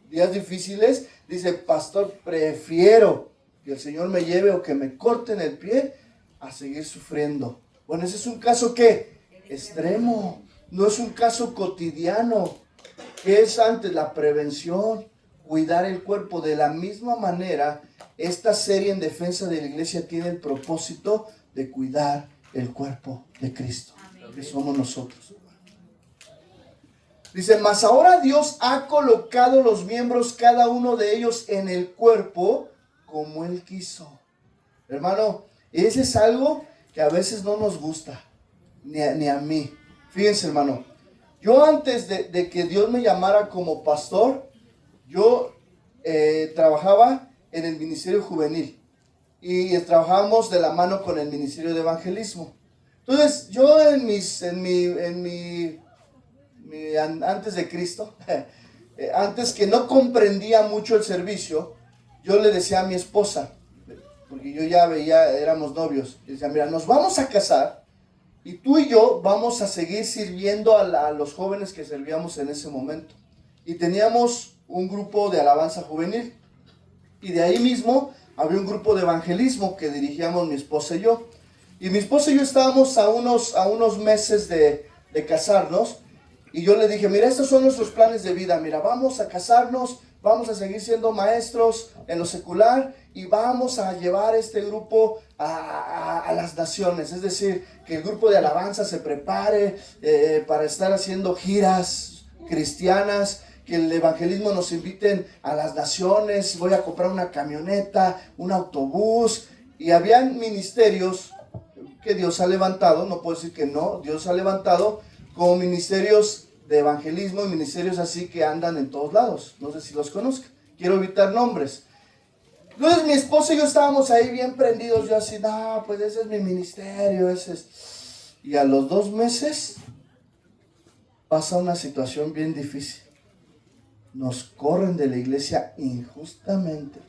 días difíciles dice, pastor, prefiero que el Señor me lleve o que me corten el pie a seguir sufriendo. Bueno, ese es un caso ¿qué? Extremo, no es un caso cotidiano. ¿Qué es antes? La prevención, cuidar el cuerpo. De la misma manera, esta serie en defensa de la iglesia tiene el propósito de cuidar el cuerpo de Cristo, que somos nosotros. Dice, mas ahora Dios ha colocado los miembros, cada uno de ellos, en el cuerpo como Él quiso. Hermano, ese es algo que a veces no nos gusta, ni a mí. Fíjense, hermano, yo antes de que Dios me llamara como pastor, yo trabajaba en el ministerio juvenil y trabajábamos de la mano con el ministerio de evangelismo. Entonces, yo antes de Cristo, antes que no comprendía mucho el servicio, yo le decía a mi esposa, porque yo ya éramos novios, y decía, mira, nos vamos a casar y tú y yo vamos a seguir sirviendo a los jóvenes que servíamos en ese momento. Y teníamos un grupo de alabanza juvenil, y de ahí mismo había un grupo de evangelismo que dirigíamos mi esposa y yo. Y mi esposa y yo estábamos a unos meses de casarnos, y yo le dije, mira, estos son nuestros planes de vida, mira, vamos a casarnos, vamos a seguir siendo maestros en lo secular, y vamos a llevar este grupo a las naciones. Es decir, que el grupo de alabanza se prepare para estar haciendo giras cristianas, que el evangelismo nos inviten a las naciones, voy a comprar una camioneta, un autobús. Y habían ministerios que Dios ha levantado, no puedo decir que no, Dios ha levantado como ministerios de evangelismo y ministerios así que andan en todos lados. No sé si los conozcan, quiero evitar nombres. Entonces mi esposo y yo estábamos ahí bien prendidos, yo así, no, pues ese es mi ministerio, ese es. Y a los 2 meses pasa una situación bien difícil. Nos corren de la iglesia injustamente.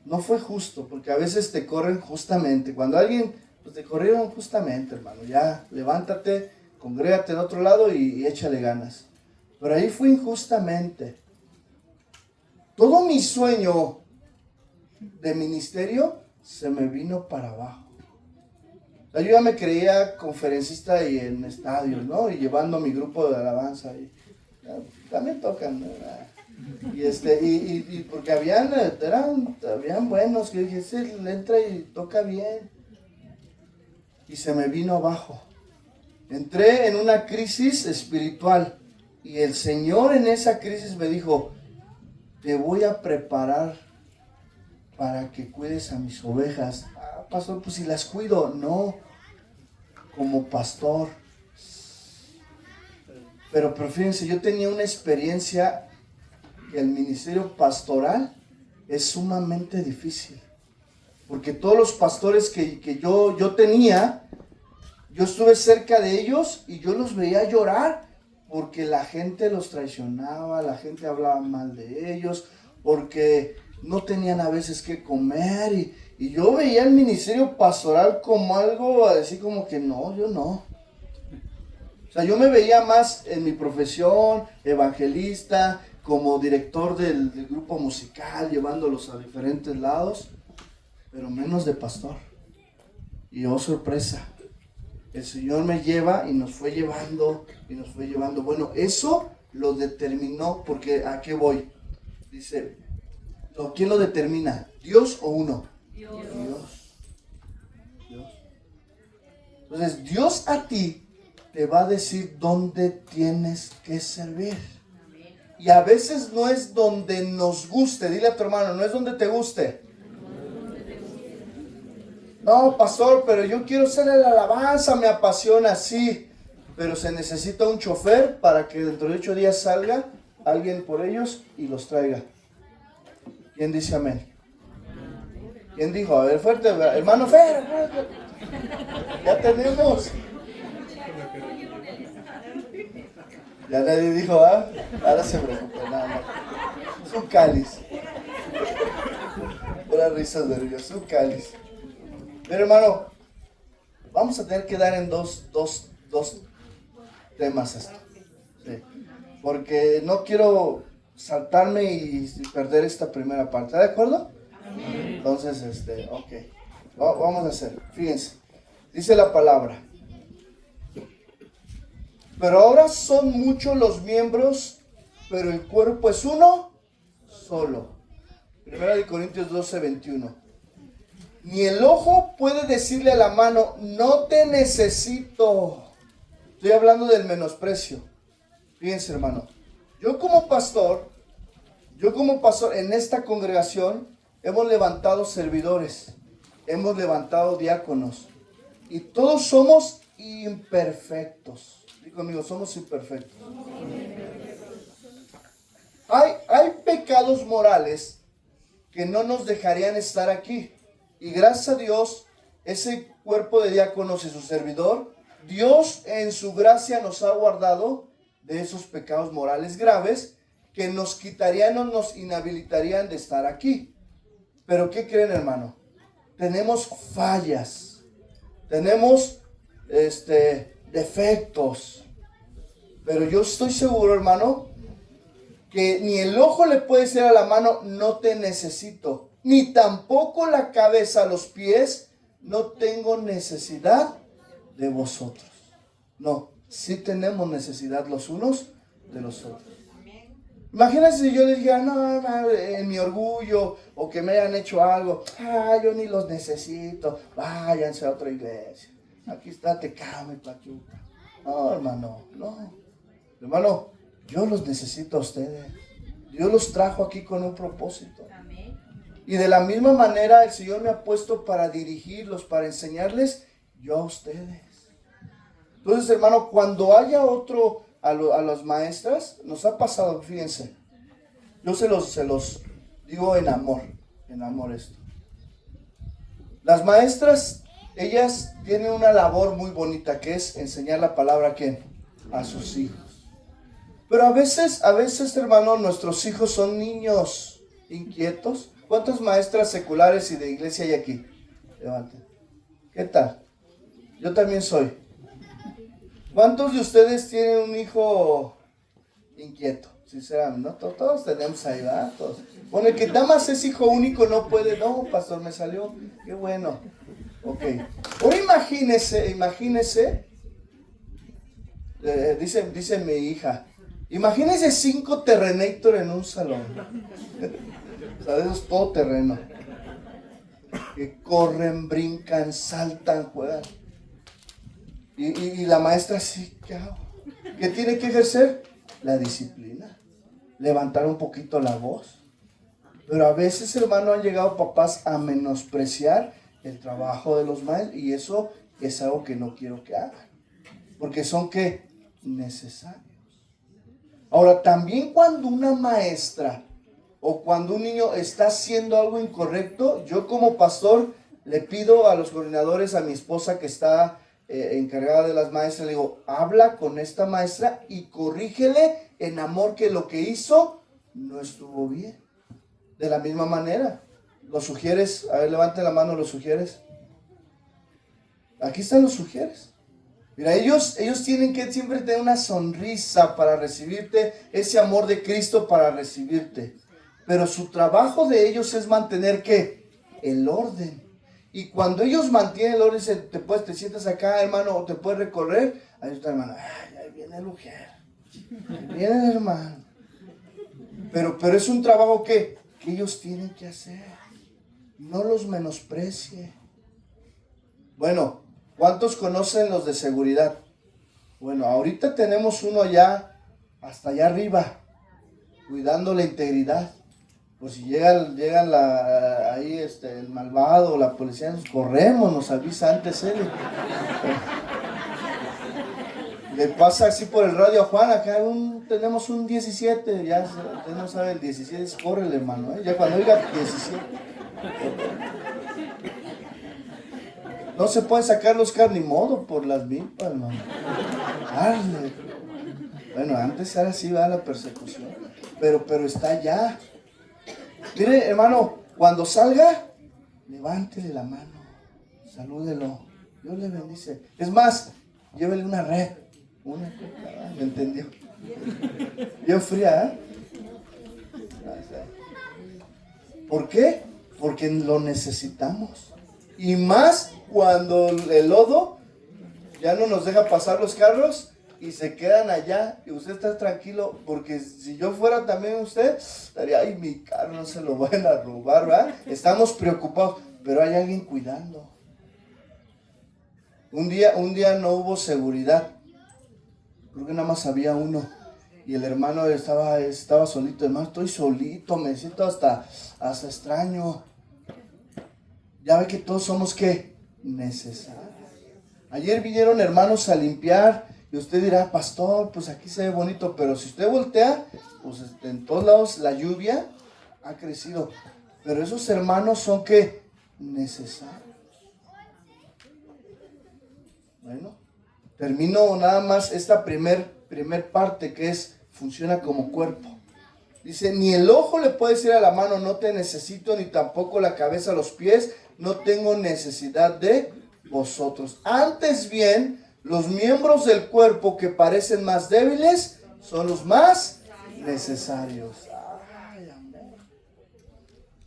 No fue justo, porque a veces te corren justamente. Cuando alguien, pues te corrieron justamente, hermano, ya levántate, congrégate en otro lado y échale ganas. Pero ahí fue injustamente. Todo mi sueño de ministerio se me vino para abajo. O sea, yo ya me creía conferencista y en estadios, ¿no? Y llevando a mi grupo de alabanza. Y también tocan, ¿verdad? Y porque habían buenos que dije, ese le entra y toca bien. Y se me vino abajo. Entré en una crisis espiritual y el Señor en esa crisis me dijo, te voy a preparar para que cuides a mis ovejas. Ah, pastor, pues si las cuido, no, como pastor. Pero fíjense, yo tenía una experiencia que el ministerio pastoral es sumamente difícil. Porque todos los pastores que yo tenía, yo estuve cerca de ellos y yo los veía llorar porque la gente los traicionaba, la gente hablaba mal de ellos, porque no tenían a veces qué comer y yo veía el ministerio pastoral como algo así como que no, yo no. O sea, yo me veía más en mi profesión, evangelista, como director del grupo musical, llevándolos a diferentes lados, pero menos de pastor. Y oh sorpresa, el Señor me lleva y nos fue llevando, y nos fue llevando. Bueno, eso lo determinó, porque ¿a qué voy? Dice, ¿quién lo determina? ¿Dios o uno? Dios. Dios. Entonces, Dios a ti te va a decir dónde tienes que servir. Y a veces no es donde nos guste. Dile a tu hermano, no es donde te guste. No, pastor, pero yo quiero ser el alabanza, me apasiona, sí. Pero se necesita un chofer para que dentro de 8 días salga alguien por ellos y los traiga. ¿Quién dice amén? ¿Quién dijo? A ver, fuerte, hermano Fer. Ya tenemos. Ya nadie dijo, ¿ah? Ahora se preocupa, nada. Es un cáliz. Puras risas de Dios, es un cáliz. Pero hermano, vamos a tener que dar en dos temas esto. Sí. Porque no quiero saltarme y perder esta primera parte. ¿Está de acuerdo? Amén. Entonces, ok. Vamos a hacer. Fíjense. Dice la palabra. Pero ahora son muchos los miembros, pero el cuerpo es uno solo. 1 Corintios 12:21. Ni el ojo puede decirle a la mano, no te necesito. Estoy hablando del menosprecio. Fíjense, hermano. Yo como pastor, en esta congregación, hemos levantado servidores, hemos levantado diáconos. Y todos somos imperfectos. Digo conmigo, somos imperfectos. Hay pecados morales que no nos dejarían estar aquí. Y gracias a Dios, ese cuerpo de diáconos y su servidor, Dios en su gracia nos ha guardado de esos pecados morales graves que nos quitarían o nos inhabilitarían de estar aquí. Pero ¿qué creen, hermano? Tenemos fallas, tenemos defectos. Pero yo estoy seguro, hermano, que ni el ojo le puede decir a la mano, no te necesito. Ni tampoco la cabeza a los pies, no tengo necesidad de vosotros. No, sí tenemos necesidad los unos de los otros. Imagínense si yo les dijera, no, en mi orgullo, o que me hayan hecho algo, yo ni los necesito, váyanse a otra iglesia. Aquí está Tecamo y Pachuca. No, hermano, no. Hermano, yo los necesito a ustedes. Dios los trajo aquí con un propósito. Y de la misma manera el Señor me ha puesto para dirigirlos, para enseñarles yo a ustedes. Entonces, hermano, cuando haya otro a las maestras, nos ha pasado, fíjense, yo se los digo en amor esto. Las maestras, ellas tienen una labor muy bonita que es enseñar la palabra ¿a quién? A sus hijos. Pero a veces, hermano, nuestros hijos son niños inquietos. ¿Cuántas maestras seculares y de iglesia hay aquí? Levanten. ¿Qué tal? Yo también soy. ¿Cuántos de ustedes tienen un hijo inquieto? Sinceramente, ¿no? Todos tenemos ahí, ¿verdad? Todos. Bueno, el que nada más es hijo único no puede. No, pastor, me salió. Qué bueno. Ok. Ahora imagínese. Dice mi hija. Imagínese 5 Terrenator en un salón. O sea, de esos todo terreno. Que corren, brincan, saltan, juegan. Y la maestra, sí, ¿qué hago? ¿Qué tiene que ejercer? La disciplina. Levantar un poquito la voz. Pero a veces, hermano, han llegado papás a menospreciar el trabajo de los maestros. Y eso es algo que no quiero que hagan. Porque son, ¿qué? Necesarios. Ahora, también cuando una maestra o cuando un niño está haciendo algo incorrecto, yo como pastor le pido a los coordinadores, a mi esposa que está encargada de las maestras, le digo, habla con esta maestra y corrígele en amor que lo que hizo no estuvo bien. De la misma manera, ¿los sugieres? A ver, levante la mano, ¿los sugieres? Aquí están los sugieres. Mira, ellos tienen que siempre tener una sonrisa para recibirte, ese amor de Cristo para recibirte. Pero su trabajo de ellos es mantener, ¿qué? El orden. Y cuando ellos mantienen el orden, te sientas acá, hermano, o te puedes recorrer, ahí está, hermano, ay, ahí viene el ujier, ahí viene el hermano. Pero es un trabajo que ellos tienen que hacer. No los menosprecie. Bueno, ¿cuántos conocen los de seguridad? Bueno, ahorita tenemos uno ya, hasta allá arriba, cuidando la integridad. Pues si llegan ahí el malvado o la policía, nos corremos, nos avisa antes él. Le pasa así por el radio a Juan, acá tenemos un 17, ya usted no sabe, el 17, córrele, hermano, ya cuando oiga 17. No se pueden sacar los carros ni modo por las milpas, hermano. Dale. Bueno, antes era así, va la persecución, pero está ya. Mire, hermano, cuando salga, levántele la mano, salúdelo, Dios le bendice. Es más, llévele una red, ¿me entendió? Bien fría, ¿eh? ¿Por qué? Porque lo necesitamos. Y más cuando el lodo ya no nos deja pasar los carros y se quedan allá y usted está tranquilo, porque si yo fuera también usted, estaría, ay, mi carro no se lo van a robar, ¿verdad? Estamos preocupados, pero hay alguien cuidando. Un día no hubo seguridad, creo que nada más había uno, y el hermano estaba solito, hermano, estoy solito, me siento hasta extraño. Ya ve que todos somos, ¿qué? Necesarios. Ayer vinieron hermanos a limpiar, y usted dirá, pastor, pues aquí se ve bonito, pero si usted voltea, pues en todos lados la lluvia ha crecido. Pero esos hermanos son, ¿qué? Necesarios. Bueno, termino nada más esta primer parte que funciona como cuerpo. Dice, ni el ojo le puede decir a la mano, no te necesito, ni tampoco la cabeza a los pies, no tengo necesidad de vosotros. Antes bien, los miembros del cuerpo que parecen más débiles son los más necesarios. Ay, amén.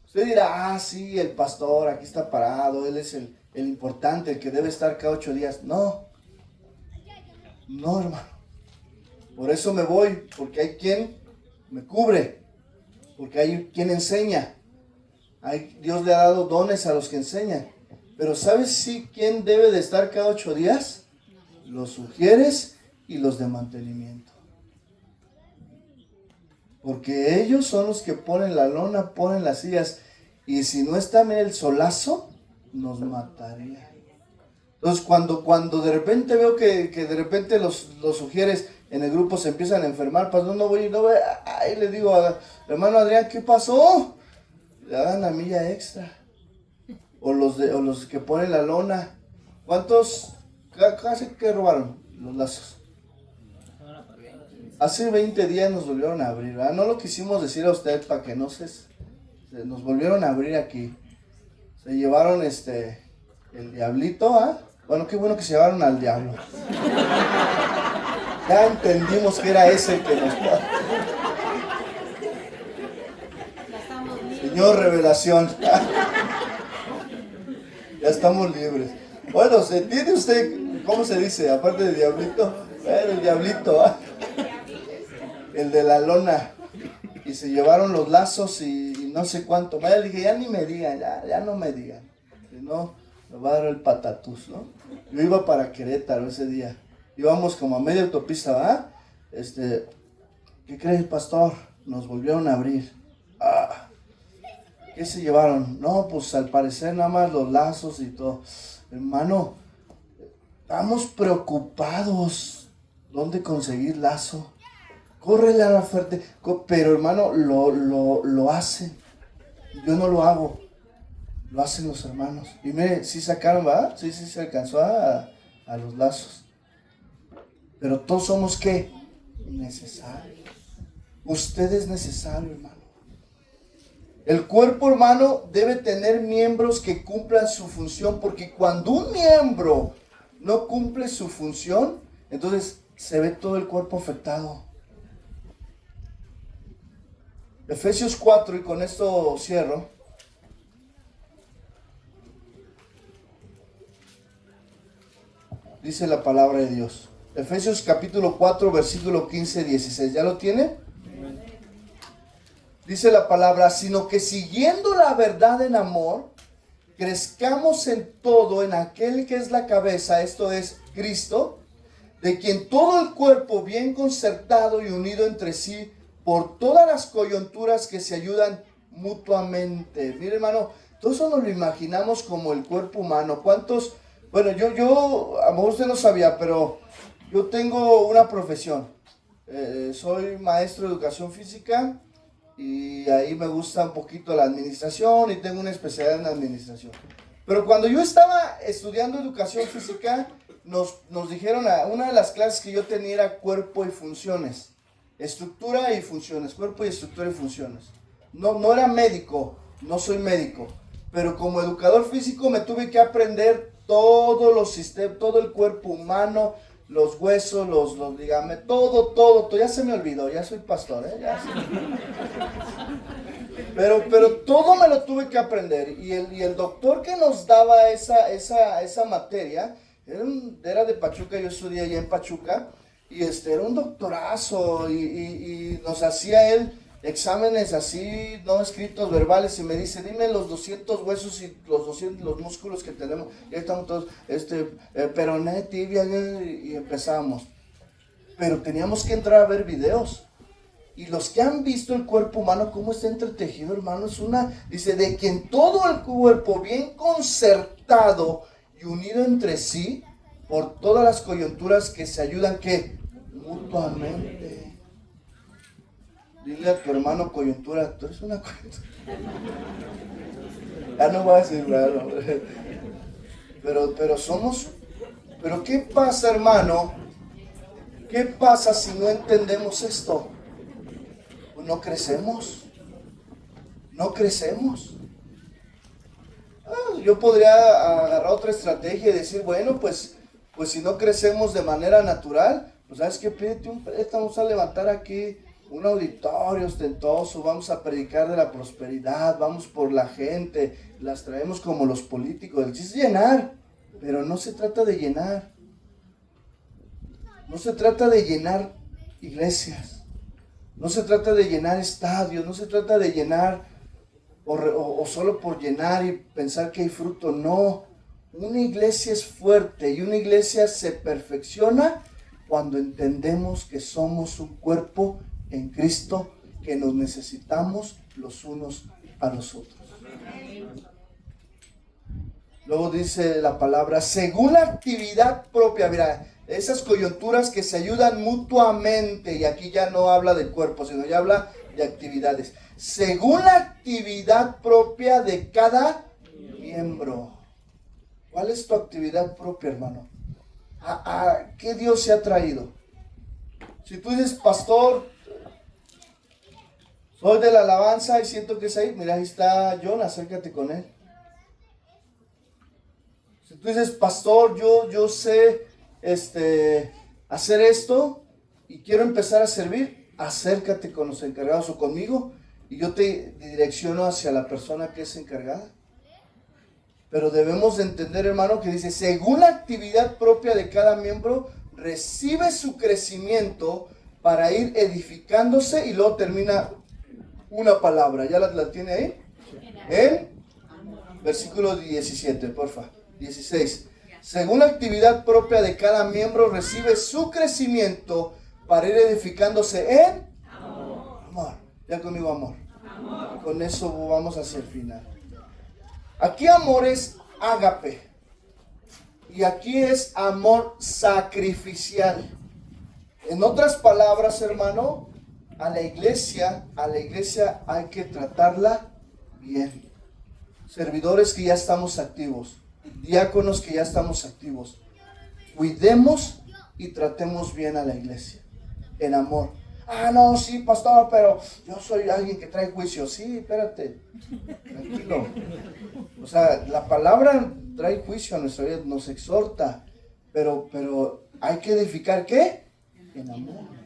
Usted dirá, sí, el pastor aquí está parado, él es el importante, el que debe estar cada 8 días. No, hermano. Por eso me voy, porque hay quien me cubre, porque hay quien enseña. Dios le ha dado dones a los que enseñan. Pero ¿sabes quién debe de estar cada 8 días? Los sugieres y los de mantenimiento. Porque ellos son los que ponen la lona, ponen las sillas. Y si no está en el solazo, nos mataría. Entonces cuando de repente veo que de repente los sugieres en el grupo se empiezan a enfermar, pues no voy, ahí le digo a hermano Adrián, ¿qué pasó? Le hagan la milla extra. O los que ponen la lona. ¿Cuántos casi que robaron los lazos? Hace 20 días nos volvieron a abrir, ¿verdad? No lo quisimos decir a usted para que no nos volvieron a abrir aquí. Se llevaron el diablito, ¿ah? Bueno, qué bueno que se llevaron al diablo. Ya entendimos que era ese el que nos... Señor, revelación. Ya estamos libres. Bueno, ¿se entiende usted cómo se dice? Aparte del diablito, el diablito, ¿ah? El de la lona. Y se llevaron los lazos y no sé cuánto. Vaya, le dije, ya ni me digan, ya no me digan. No te va a dar el patatús, ¿no? Yo iba para Querétaro ese día. Íbamos como a media autopista, ¿verdad? ¿Qué crees, pastor? Nos volvieron a abrir. ¿Qué se llevaron? No, pues al parecer nada más los lazos y todo. Hermano, estamos preocupados. ¿Dónde conseguir lazo? Córrele a la oferta. Pero hermano, lo hacen. Yo no lo hago. Lo hacen los hermanos. Y mire, sí sacaron, ¿verdad? Sí se alcanzó a los lazos. Pero todos somos, ¿qué? Necesarios. Usted es necesario, hermano. El cuerpo, hermano, debe tener miembros que cumplan su función, porque cuando un miembro no cumple su función, entonces se ve todo el cuerpo afectado. Efesios 4, y con esto cierro. Dice la palabra de Dios. Efesios capítulo 4, versículo 15, 16. ¿Ya lo tiene? Dice la palabra, sino que siguiendo la verdad en amor, crezcamos en todo en aquel que es la cabeza, esto es Cristo, de quien todo el cuerpo bien concertado y unido entre sí por todas las coyunturas que se ayudan mutuamente. Mire, hermano, todo eso nos lo imaginamos como el cuerpo humano. ¿Cuántos? Bueno, yo a lo mejor usted no sabía, pero yo tengo una profesión. Soy maestro de educación física. Y ahí me gusta un poquito la administración y tengo una especialidad en administración. Pero cuando yo estaba estudiando educación física, nos dijeron, una de las clases que yo tenía era cuerpo y funciones. Estructura y funciones, cuerpo y estructura y funciones. No era médico, no soy médico. Pero como educador físico me tuve que aprender todos los sistemas, todo el cuerpo humano, los huesos, los ligamentos, todo, ya se me olvidó, ya soy pastor, ya pero todo me lo tuve que aprender, y el doctor que nos daba esa materia, era de Pachuca, yo estudié allá en Pachuca, y era un doctorazo, y nos hacía él exámenes así, no escritos, verbales, y me dice, dime los 200 huesos y los músculos que tenemos, y ahí estamos todos, peroné, tibia, y empezamos. Pero teníamos que entrar a ver videos, y los que han visto el cuerpo humano, cómo está entretejido, hermano, dice, de quien todo el cuerpo bien concertado y unido entre sí, por todas las coyunturas que se ayudan, ¿qué? Mutuamente. Dile a tu hermano coyuntura, tú eres una coyuntura. Ya no voy a decir raro. Pero ¿qué pasa, hermano? ¿Qué pasa si no entendemos esto? Pues no crecemos. No crecemos. Yo podría agarrar otra estrategia y decir, bueno, pues si no crecemos de manera natural, pues sabes qué, pídete un préstamo, vamos a levantar aquí un auditorio ostentoso, vamos a predicar de la prosperidad, vamos por la gente, las traemos como los políticos. El chiste es llenar, pero no se trata de llenar. No se trata de llenar iglesias, no se trata de llenar estadios, no se trata de llenar o solo por llenar y pensar que hay fruto. No, una iglesia es fuerte y una iglesia se perfecciona cuando entendemos que somos un cuerpo en Cristo, que nos necesitamos los unos a los otros. Luego dice la palabra, según la actividad propia. Mira, esas coyunturas que se ayudan mutuamente, y aquí ya no habla del cuerpo, sino ya habla de actividades. Según la actividad propia de cada miembro. ¿Cuál es tu actividad propia, hermano? ¿A qué Dios se ha traído? Si tú dices, pastor, soy de la alabanza y siento que es ahí, mira, ahí está John, acércate con él. Si tú dices, pastor, yo sé hacer esto y quiero empezar a servir, acércate con los encargados o conmigo y yo te direcciono hacia la persona que es encargada. Pero debemos de entender, hermano, que dice, según la actividad propia de cada miembro, recibe su crecimiento para ir edificándose, y luego termina una palabra. ¿Ya la tiene ahí? En versículo 17, porfa. 16. Según la actividad propia de cada miembro, recibe su crecimiento para ir edificándose en amor. Ya conmigo, amor. Con eso vamos hacia el final. Aquí amor es ágape. Y aquí es amor sacrificial. En otras palabras, hermano, a la iglesia hay que tratarla bien. Servidores que ya estamos activos, diáconos que ya estamos activos, cuidemos y tratemos bien a la iglesia, en amor. Ah, no, sí, pastor, pero yo soy alguien que trae juicio. Sí, espérate, tranquilo. O sea, la palabra trae juicio a nuestra vida, nos exhorta, pero hay que edificar, ¿qué? En amor.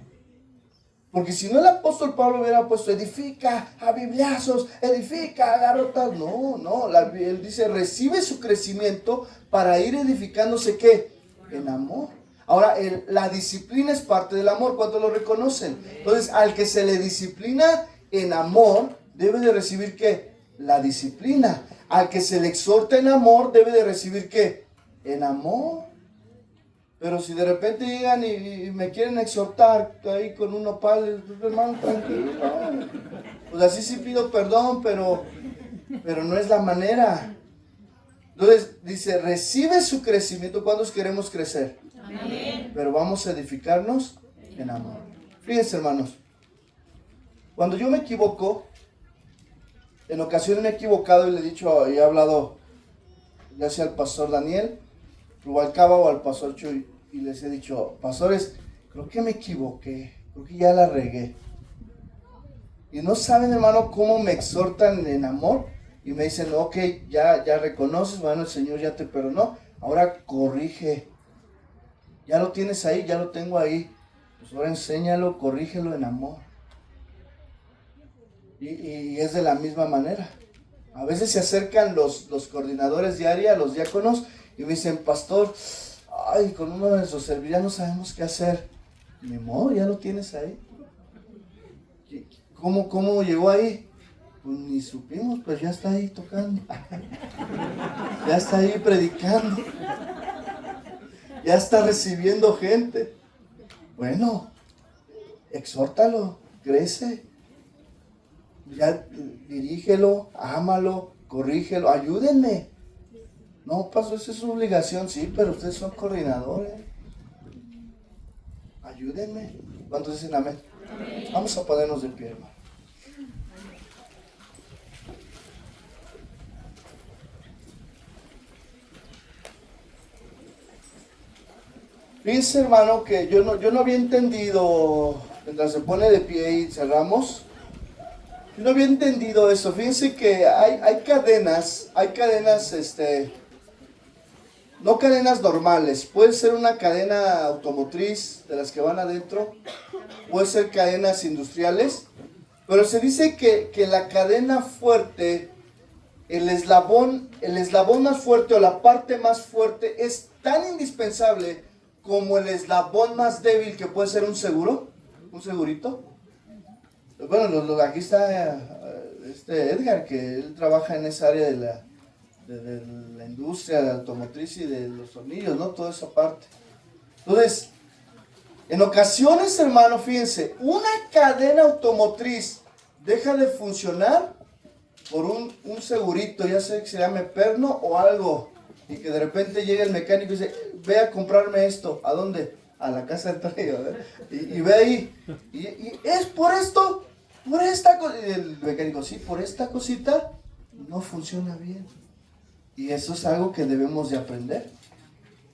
Porque si no, el apóstol Pablo hubiera puesto edifica a bibliazos, edifica a garrotas. No, él dice recibe su crecimiento para ir edificándose, ¿qué? En amor. Ahora, la disciplina es parte del amor. ¿Cuántos lo reconocen? Entonces, al que se le disciplina en amor, debe de recibir, ¿qué? La disciplina. Al que se le exhorta en amor, debe de recibir, ¿qué? En amor. Pero si de repente llegan y me quieren exhortar ahí con un nopal, hermano, tranquilo. Pues así sí pido perdón, pero no es la manera. Entonces dice, recibe su crecimiento. ¿Cuántos queremos crecer? Amén. Pero vamos a edificarnos en amor. Fíjense, hermanos, cuando yo me equivoco, en ocasiones me he equivocado y le he dicho, y he hablado ya sea al pastor Daniel, Rubalcaba o al pastor Chuy, y les he dicho, pastores, creo que me equivoqué, creo que ya la regué. Y no saben, hermano, cómo me exhortan en amor y me dicen, ok, ya reconoces, bueno, el Señor ya te perdonó, ahora corrige. Ya lo tienes ahí, ya lo tengo ahí. Pues ahora enséñalo, corrígelo en amor. Y es de la misma manera. A veces se acercan los coordinadores de área, los diáconos, y me dicen, pastor, ay, con uno de nuestros servidores no sabemos qué hacer. Ni modo, ya lo tienes ahí. ¿Cómo llegó ahí? Pues ni supimos, pues ya está ahí tocando. Ya está ahí predicando. Ya está recibiendo gente. Bueno, exhórtalo, crece. Ya dirígelo, ámalo, corrígelo, ayúdenme. No, pastor, esa es su obligación, sí, pero ustedes son coordinadores. Ayúdenme. ¿Cuántos dicen amén? Amén. Vamos a ponernos de pie, hermano. Fíjense, hermano, que yo no había entendido, mientras se pone de pie y cerramos, yo no había entendido eso. Fíjense que hay cadenas, no cadenas normales. Puede ser una cadena automotriz de las que van adentro, puede ser cadenas industriales, pero se dice que la cadena fuerte, el eslabón más fuerte o la parte más fuerte es tan indispensable como el eslabón más débil, que puede ser un segurito. Bueno, aquí está Edgar, que él trabaja en esa área de la industria de automotriz y de los tornillos, ¿no? Toda esa parte. Entonces, en ocasiones, hermano, fíjense, una cadena automotriz deja de funcionar por un segurito, ya sea que se llame perno o algo, y que de repente llegue el mecánico y dice, ve a comprarme esto. ¿A dónde? A la casa del tornillo, y ve ahí, y es por esto, por esta cosa. Y el mecánico, sí, por esta cosita no funciona bien. Y eso es algo que debemos de aprender.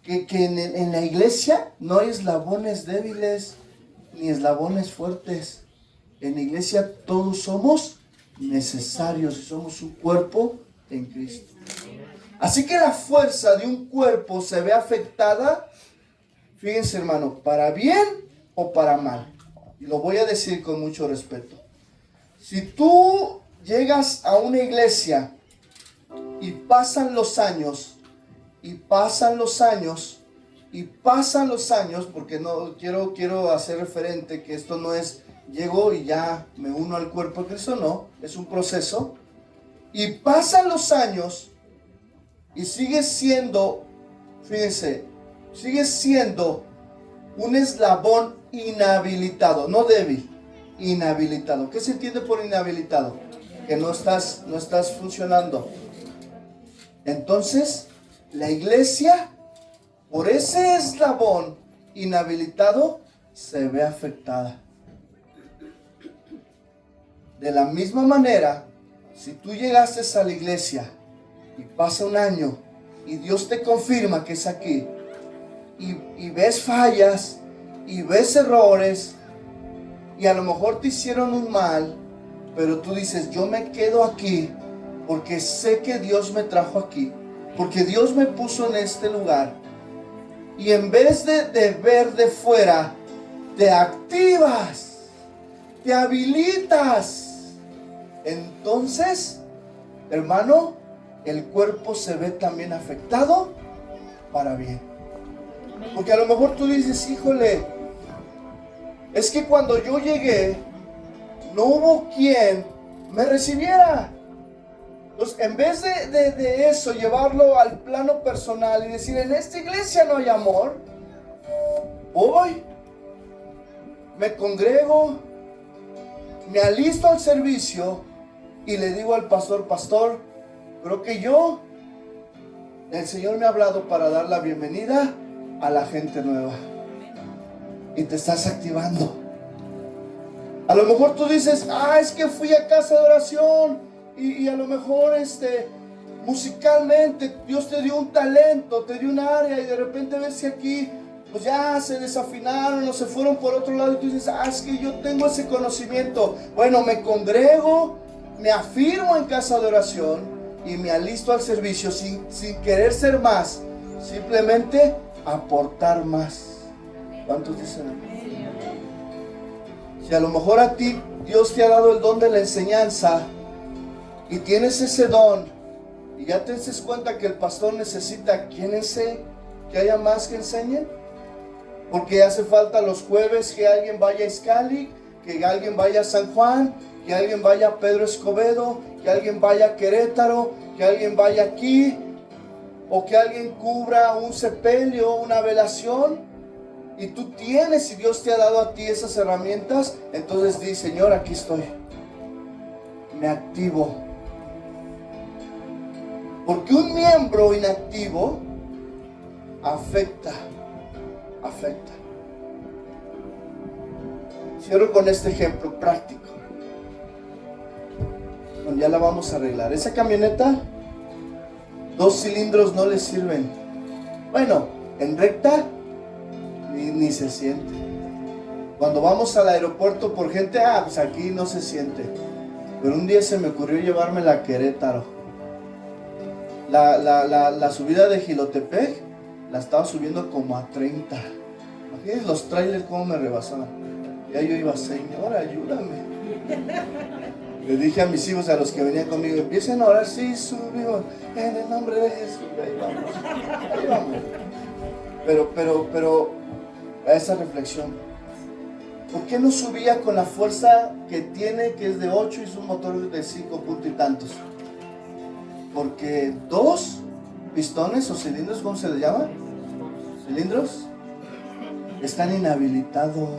Que en la iglesia no hay eslabones débiles ni eslabones fuertes. En la iglesia todos somos necesarios y somos un cuerpo en Cristo. Así que la fuerza de un cuerpo se ve afectada, fíjense, hermano, para bien o para mal. Y lo voy a decir con mucho respeto. Si tú llegas a una iglesia y pasan los años, porque no quiero hacer referente que esto no es llego y ya me uno al cuerpo de Cristo, no, es un proceso. Y pasan los años y sigues siendo, fíjense, sigues siendo un eslabón inhabilitado, no débil, inhabilitado. ¿Qué se entiende por inhabilitado? Que no estás funcionando. Entonces, la iglesia, por ese eslabón inhabilitado, se ve afectada. De la misma manera, si tú llegaste a la iglesia y pasa un año y Dios te confirma que es aquí, y ves fallas y ves errores, y a lo mejor te hicieron un mal, pero tú dices, yo me quedo aquí porque sé que Dios me trajo aquí, porque Dios me puso en este lugar, y en vez de ver de fuera, te activas, te habilitas. Entonces, hermano, el cuerpo se ve también afectado para bien. Porque a lo mejor tú dices, híjole, es que cuando yo llegué, no hubo quien me recibiera. Entonces, en vez de eso, llevarlo al plano personal y decir, en esta iglesia no hay amor, voy, me congrego, me alisto al servicio y le digo al pastor, pastor, creo que el Señor me ha hablado para dar la bienvenida a la gente nueva. Y te estás activando. A lo mejor tú dices, es que fui a casa de oración y a lo mejor musicalmente Dios te dio un talento, te dio un área, y de repente ves que aquí pues ya se desafinaron o se fueron por otro lado, y tú dices, es que yo tengo ese conocimiento. Bueno, me congrego, me afirmo en casa de oración y me alisto al servicio sin querer ser más, simplemente aportar más. ¿Cuántos dicen amén? Si a lo mejor a ti Dios te ha dado el don de la enseñanza y tienes ese don y ya te das cuenta que el pastor necesita que haya más que enseñen, porque hace falta los jueves que alguien vaya a Izcalli, que alguien vaya a San Juan, que alguien vaya a Pedro Escobedo, que alguien vaya a Querétaro, que alguien vaya aquí, o que alguien cubra un sepelio, una velación. Y tú tienes, y Dios te ha dado a ti esas herramientas, entonces di, Señor, aquí estoy, me activo. Porque un miembro inactivo afecta. Cierro con este ejemplo práctico. Bueno, ya la vamos a arreglar. Esa camioneta, 2 cilindros no le sirven. Bueno, en recta ni se siente. Cuando vamos al aeropuerto por gente, pues aquí no se siente. Pero un día se me ocurrió llevármela a Querétaro. La subida de Jilotepec la estaba subiendo como a 30. Imagínense los trailers cómo me rebasaban. Ya yo iba, Señor, ayúdame. Le dije a mis hijos, a los que venían conmigo, empiecen a orar, sí, subimos, en el nombre de Jesús. Ahí vamos. Pero a esa reflexión, ¿por qué no subía con la fuerza que tiene, que es de 8 y su motor de 5 puntos y tantos? Porque 2 pistones o cilindros, ¿cómo se le llama? Cilindros, están inhabilitados.